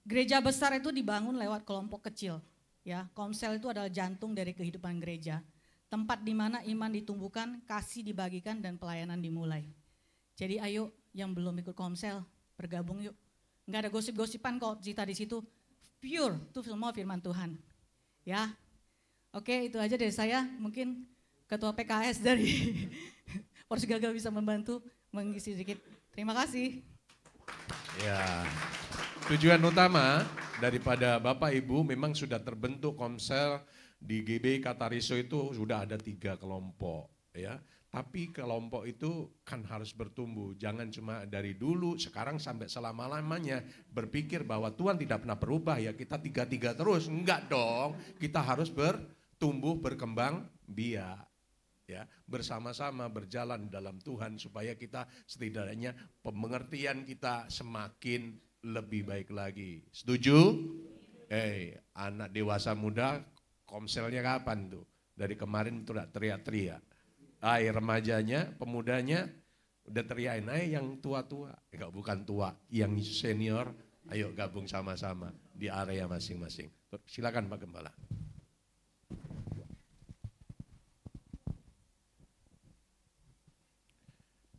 Gereja besar itu dibangun lewat kelompok kecil. Ya, Komsel itu adalah jantung dari kehidupan gereja. Tempat di mana iman ditumbuhkan, kasih dibagikan, dan pelayanan dimulai. Jadi ayo yang belum ikut Komsel, bergabung yuk. Enggak ada gosip-gosipan kok cerita di situ. Pure, itu semua firman Tuhan. Ya. Oke, itu aja dari saya. Mungkin ketua PKS dari Polres Gaga bisa membantu mengisi sedikit. Terima kasih. Ya. Tujuan utama daripada Bapak Ibu memang sudah terbentuk Komsel di GB Katariso itu sudah ada 3 kelompok ya. Tapi kelompok itu kan harus bertumbuh. Jangan cuma dari dulu sekarang sampai selama-lamanya berpikir bahwa Tuhan tidak pernah berubah ya kita 3-3 terus. Enggak dong. Kita harus bertumbuh, berkembang biak. Ya, bersama-sama berjalan dalam Tuhan supaya kita setidaknya pengertian kita semakin lebih baik lagi. Setuju? Anak dewasa muda Komselnya kapan tuh? Dari kemarin tuh teriak-teriak. Remajanya, pemudanya udah teriakin, yang tua-tua. Enggak, bukan tua, yang senior, ayo gabung sama-sama di area masing-masing. Silakan Pak Gembala.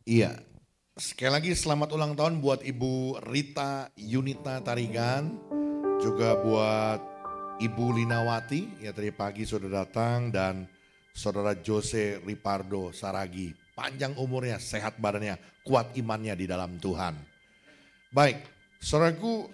Iya, sekali lagi selamat ulang tahun buat Ibu Rita Yunita Tarigan, juga buat Ibu Linawati, ya tadi pagi sudah datang, dan Saudara Jose Ripardo Saragi. Panjang umurnya, sehat badannya, kuat imannya di dalam Tuhan. Baik, Saudaraku,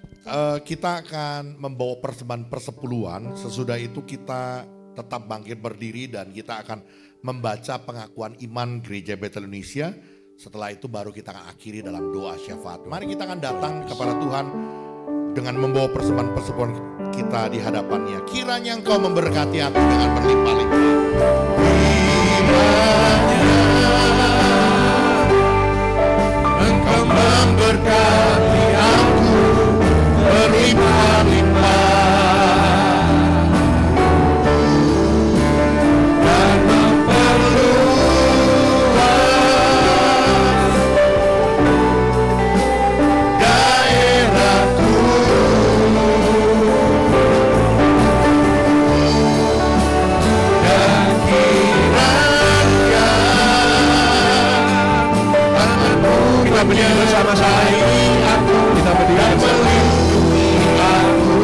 kita akan membawa persembahan persepuluhan. Sesudah itu kita tetap bangkit berdiri dan kita akan membaca pengakuan iman Gereja Betel Indonesia. Setelah itu baru kita akan akhiri dalam doa syafaat. Mari kita akan datang kepada Tuhan dengan membawa persembahan persepuluhan kita di hadapannya. Kiranya Engkau memberkati aku dengan berlimpah-limpah. Engkau memberkati aku berlimpah-limpah dan memperluas daerahku. Dan kiranya kita berdiri bersama-sama ini, kita berdiri melindungi aku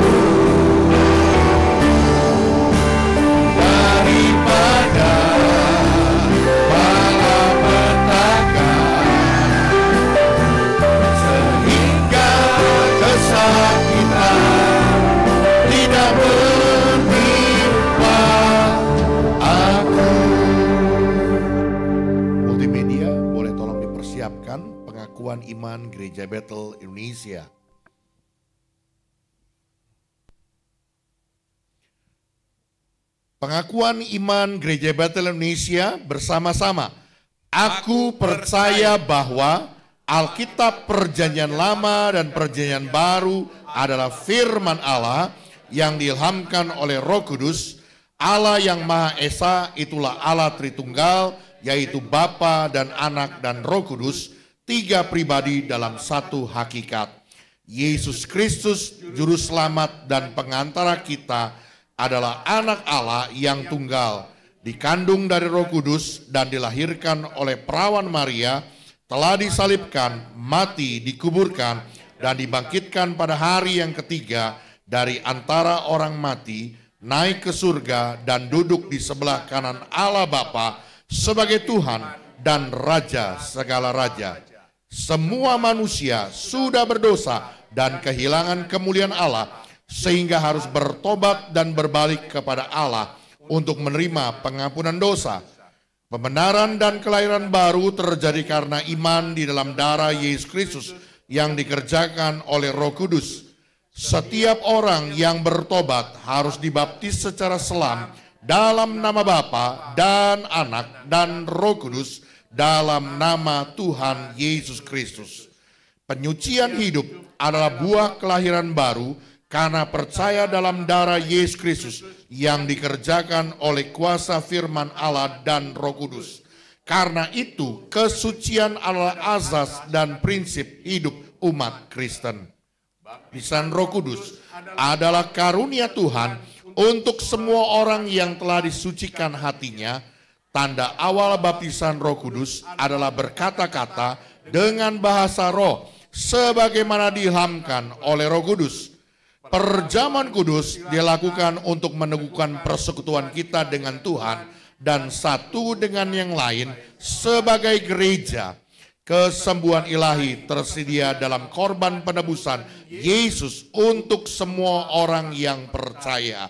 daripada malapetaka, sehingga kesakitan tidak menimpa aku. Multimedia boleh tolong dipersiapkan pengakuan iman Gereja Betel Indonesia. Pengakuan iman Gereja Betel Indonesia bersama-sama. Aku percaya bahwa Alkitab Perjanjian Lama dan Perjanjian Baru adalah firman Allah yang diilhamkan oleh Roh Kudus. Allah yang Maha Esa itulah Allah Tritunggal, yaitu Bapa dan Anak dan Roh Kudus, tiga pribadi dalam satu hakikat. Yesus Kristus, Juru Selamat dan Pengantara kita, adalah anak Allah yang tunggal, dikandung dari Roh Kudus dan dilahirkan oleh perawan Maria, telah disalibkan, mati, dikuburkan, dan dibangkitkan pada hari yang ketiga dari antara orang mati, naik ke surga dan duduk di sebelah kanan Allah Bapa sebagai Tuhan dan Raja segala raja. Semua manusia sudah berdosa dan kehilangan kemuliaan Allah, sehingga harus bertobat dan berbalik kepada Allah untuk menerima pengampunan dosa. Pembenaran dan kelahiran baru terjadi karena iman di dalam darah Yesus Kristus yang dikerjakan oleh Roh Kudus. Setiap orang yang bertobat harus dibaptis secara selam dalam nama Bapa dan Anak dan Roh Kudus, dalam nama Tuhan Yesus Kristus. Penyucian hidup adalah buah kelahiran baru karena percaya dalam darah Yesus Kristus yang dikerjakan oleh kuasa firman Allah dan Roh Kudus. Karena itu kesucian adalah asas dan prinsip hidup umat Kristen. Baptisan Roh Kudus adalah karunia Tuhan untuk semua orang yang telah disucikan hatinya. Tanda awal baptisan Roh Kudus adalah berkata-kata dengan bahasa roh sebagaimana diilhamkan oleh Roh Kudus. Perjamuan kudus dilakukan untuk meneguhkan persekutuan kita dengan Tuhan dan satu dengan yang lain sebagai gereja. Kesembuhan ilahi tersedia dalam korban penebusan Yesus untuk semua orang yang percaya.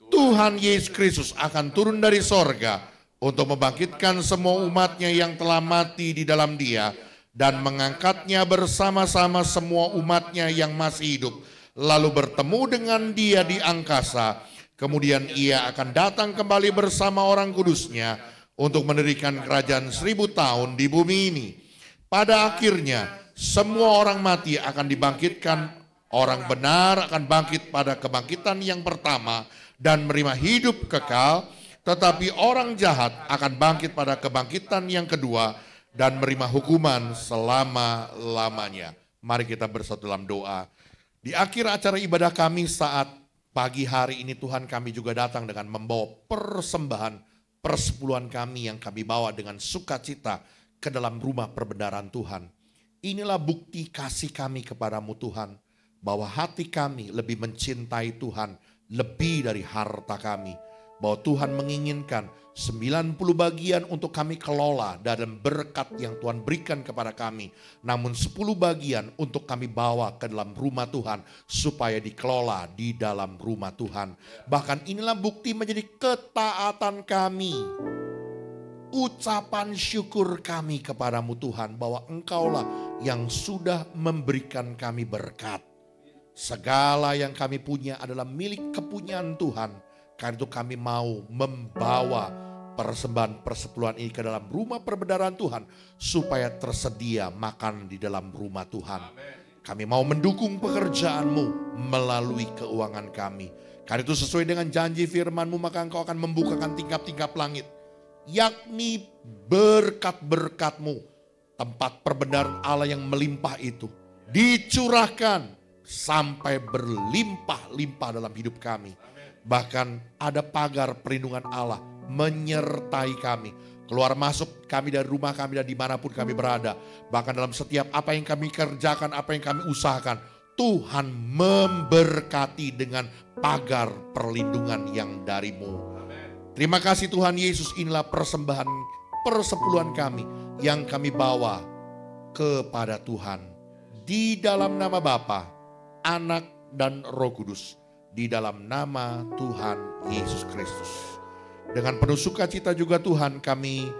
Tuhan Yesus Kristus akan turun dari sorga untuk membangkitkan semua umatnya yang telah mati di dalam Dia dan mengangkatnya bersama-sama semua umatnya yang masih hidup, lalu bertemu dengan Dia di angkasa. Kemudian Ia akan datang kembali bersama orang kudusnya untuk mendirikan kerajaan 1000 tahun di bumi ini. Pada akhirnya semua orang mati akan dibangkitkan, orang benar akan bangkit pada kebangkitan yang pertama dan menerima hidup kekal, tetapi orang jahat akan bangkit pada kebangkitan yang kedua dan menerima hukuman selama-lamanya. Mari kita bersatu dalam doa. Di akhir acara ibadah kami saat pagi hari ini, Tuhan, kami juga datang dengan membawa persembahan persepuluhan kami yang kami bawa dengan sukacita ke dalam rumah perbendaharaan Tuhan. Inilah bukti kasih kami kepadamu Tuhan, bahwa hati kami lebih mencintai Tuhan lebih dari harta kami. bahwa Tuhan menginginkan 90 bagian untuk kami kelola dalam berkat yang Tuhan berikan kepada kami. Namun 10 bagian untuk kami bawa ke dalam rumah Tuhan supaya dikelola di dalam rumah Tuhan. Bahkan inilah bukti menjadi ketaatan kami. Ucapan syukur kami kepadamu Tuhan bahwa Engkaulah yang sudah memberikan kami berkat. Segala yang kami punya adalah milik kepunyaan Tuhan. Karena itu kami mau membawa persembahan persepuluhan ini ke dalam rumah perbendaharaan Tuhan. Supaya tersedia makan di dalam rumah Tuhan. Kami mau mendukung pekerjaan-Mu melalui keuangan kami. Karena itu sesuai dengan janji firman-Mu maka Engkau akan membukakan tingkap-tingkap langit. Yakni berkat-berkat-Mu. Tempat perbendaharaan Allah yang melimpah itu. Dicurahkan sampai berlimpah-limpah dalam hidup kami. Bahkan ada pagar perlindungan Allah menyertai kami. Keluar masuk kami dari rumah kami dan dimanapun kami berada. Bahkan dalam setiap apa yang kami kerjakan, apa yang kami usahakan. Tuhan memberkati dengan pagar perlindungan yang dari-Mu. Terima kasih Tuhan Yesus, inilah persembahan persepuluhan kami yang kami bawa kepada Tuhan. Di dalam nama Bapa, Anak dan Roh Kudus. Di dalam nama Tuhan Yesus Kristus. Dengan penuh sukacita juga Tuhan kami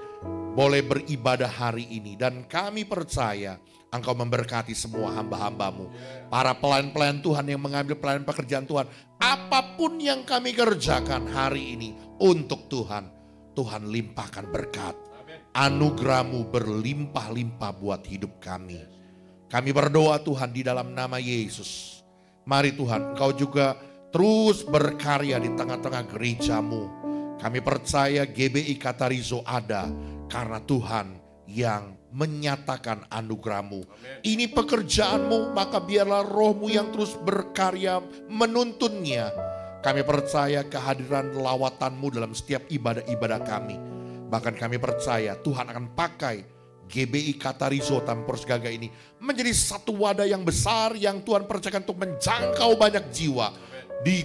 boleh beribadah hari ini. Dan kami percaya Engkau memberkati semua hamba-hamba-Mu. Para pelayan-pelayan Tuhan yang mengambil pelayan pekerjaan Tuhan. Apapun yang kami kerjakan hari ini untuk Tuhan. Tuhan limpahkan berkat. Anugerah-Mu berlimpah-limpah buat hidup kami. Kami berdoa Tuhan di dalam nama Yesus. Mari Tuhan Engkau juga terus berkarya di tengah-tengah gereja-Mu. Kami percaya GBI Katarizo ada karena Tuhan yang menyatakan anugerah-Mu. Ini pekerjaan-Mu, maka biarlah Roh-Mu yang terus berkarya menuntunnya. Kami percaya kehadiran lawatan-Mu dalam setiap ibadah-ibadah kami. Bahkan kami percaya Tuhan akan pakai GBI Katarizo Tampers Gaga ini menjadi satu wadah yang besar yang Tuhan percayakan untuk menjangkau banyak jiwa. Di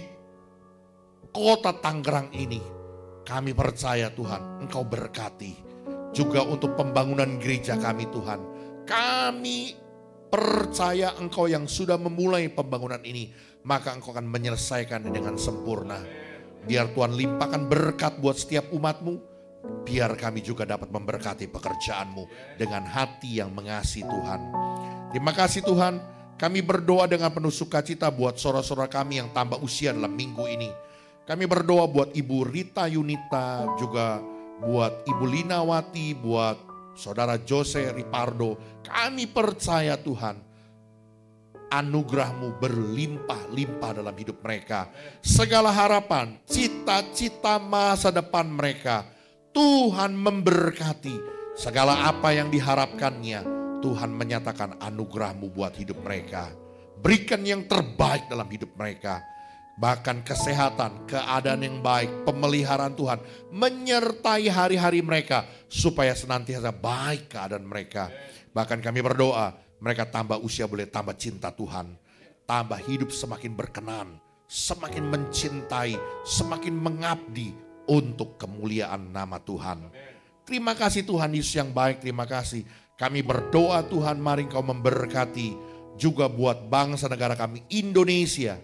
kota Tangerang ini kami percaya Tuhan Engkau berkati juga untuk pembangunan gereja kami Tuhan. Kami percaya Engkau yang sudah memulai pembangunan ini maka Engkau akan menyelesaikan dengan sempurna. Biar Tuhan limpahkan berkat buat setiap umat-Mu. Biar kami juga dapat memberkati pekerjaan-Mu dengan hati yang mengasihi Tuhan. Terima kasih Tuhan. Kami berdoa dengan penuh sukacita buat saudara-saudara kami yang tambah usia dalam minggu ini. Kami berdoa buat Ibu Rita Yunita, juga buat Ibu Linawati, buat Saudara Jose Ripardo. Kami percaya Tuhan, anugerah-Mu berlimpah-limpah dalam hidup mereka. Segala harapan, cita-cita masa depan mereka, Tuhan memberkati. Segala apa yang diharapkannya, Tuhan menyatakan anugerah-Mu buat hidup mereka. Berikan yang terbaik dalam hidup mereka. Bahkan kesehatan, keadaan yang baik, pemeliharaan Tuhan menyertai hari-hari mereka supaya senantiasa baik keadaan mereka. Bahkan kami berdoa, mereka tambah usia boleh tambah cinta Tuhan. Tambah hidup semakin berkenan, semakin mencintai, semakin mengabdi untuk kemuliaan nama Tuhan. Terima kasih Tuhan Yesus yang baik, terima kasih. Kami berdoa Tuhan, mari Engkau memberkati juga buat bangsa negara kami Indonesia.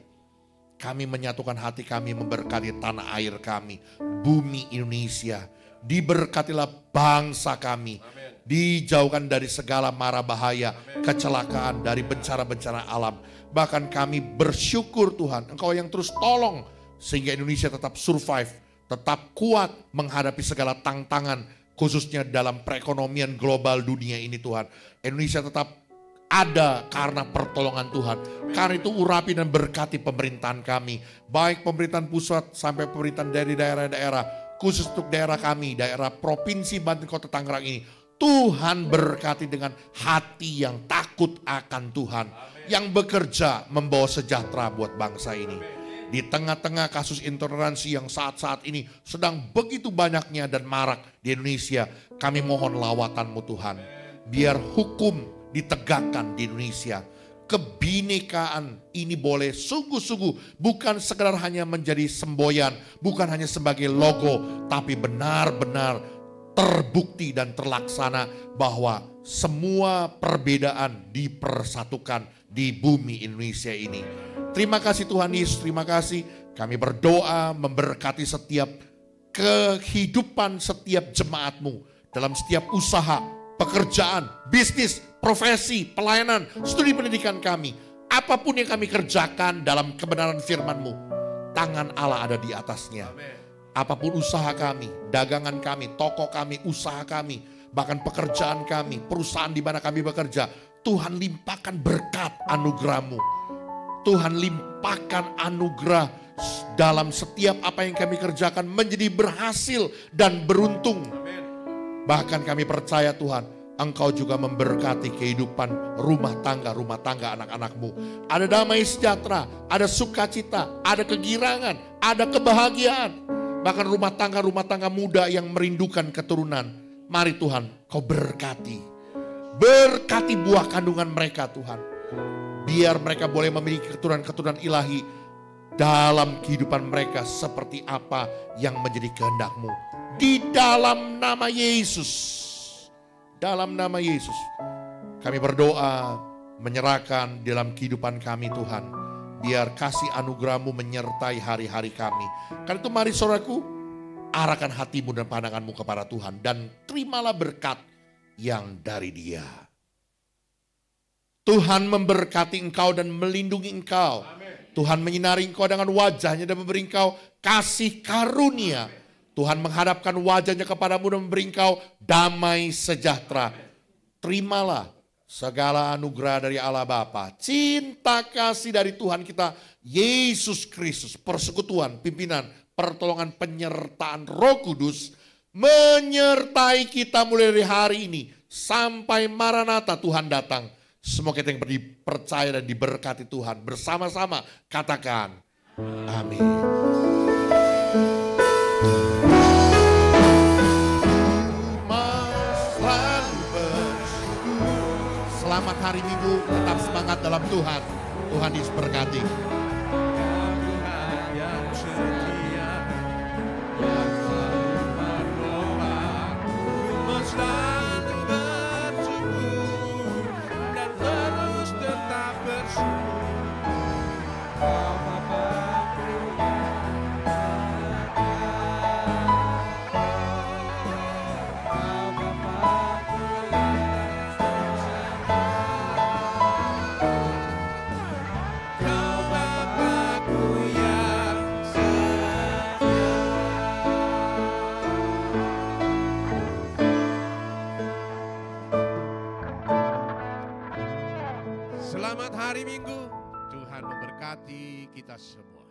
Kami menyatukan hati kami memberkati tanah air kami, bumi Indonesia. Diberkatilah bangsa kami. Dijauhkan dari segala mara bahaya, kecelakaan, dari bencana-bencana alam. Bahkan kami bersyukur Tuhan, Engkau yang terus tolong sehingga Indonesia tetap survive, tetap kuat menghadapi segala tantangan. Khususnya dalam perekonomian global dunia ini Tuhan. Indonesia tetap ada karena pertolongan Tuhan. Karena itu urapi dan berkati pemerintahan kami. Baik pemerintahan pusat sampai pemerintahan dari daerah-daerah. Khusus untuk daerah kami, daerah Provinsi Banten Kota Tangerang ini. Tuhan berkati dengan hati yang takut akan Tuhan. Yang bekerja membawa sejahtera buat bangsa ini. Di tengah-tengah kasus intoleransi yang saat-saat ini sedang begitu banyaknya dan marak di Indonesia. Kami mohon lawatan-Mu Tuhan. Biar hukum ditegakkan di Indonesia. kebinekaan ini boleh sungguh-sungguh bukan sekedar hanya menjadi semboyan, bukan hanya sebagai logo, tapi benar-benar terbukti dan terlaksana bahwa semua perbedaan dipersatukan di bumi Indonesia ini. Terima kasih Tuhan Yesus, terima kasih. Kami berdoa memberkati setiap kehidupan setiap jemaat-Mu dalam setiap usaha, pekerjaan, bisnis, profesi, pelayanan, studi pendidikan kami. Apapun yang kami kerjakan dalam kebenaran firman-Mu, tangan Allah ada di atasnya. Apapun usaha kami, dagangan kami, toko kami, usaha kami, bahkan pekerjaan kami, perusahaan di mana kami bekerja, Tuhan limpahkan berkat anugerah-Mu. Tuhan limpahkan anugerah dalam setiap apa yang kami kerjakan menjadi berhasil dan beruntung. Bahkan kami percaya Tuhan, Engkau juga memberkati kehidupan rumah tangga anak-anak-Mu. Ada damai sejahtera, ada sukacita, ada kegirangan, ada kebahagiaan. Bahkan rumah tangga muda yang merindukan keturunan. Mari Tuhan, Kau berkati. Berkati buah kandungan mereka Tuhan. Biar mereka boleh memiliki keturunan-keturunan ilahi dalam kehidupan mereka seperti apa yang menjadi kehendak-Mu. Di dalam nama Yesus. Dalam nama Yesus. Kami berdoa menyerahkan dalam kehidupan kami Tuhan. Biar kasih anugerah-Mu menyertai hari-hari kami. Karena itu mari saudaraku, arahkan hatimu dan pandanganmu kepada Tuhan. Dan terimalah berkat yang dari Dia. Tuhan memberkati engkau dan melindungi engkau. Tuhan menyinari engkau dengan wajahnya dan memberi engkau kasih karunia. Tuhan menghadapkan wajahnya kepadamu dan memberi engkau damai sejahtera. Terimalah segala anugerah dari Allah Bapa, cinta kasih dari Tuhan kita Yesus Kristus, persekutuan, pimpinan, pertolongan, penyertaan Roh Kudus menyertai kita mulai dari hari ini sampai Maranatha Tuhan datang. Semoga kita yang dipercaya dan diberkati Tuhan bersama-sama katakan amin. Selamat hari Minggu, tetap semangat dalam Tuhan. Tuhan Yesus berkati. Selamat hari Minggu, Tuhan memberkati kita semua.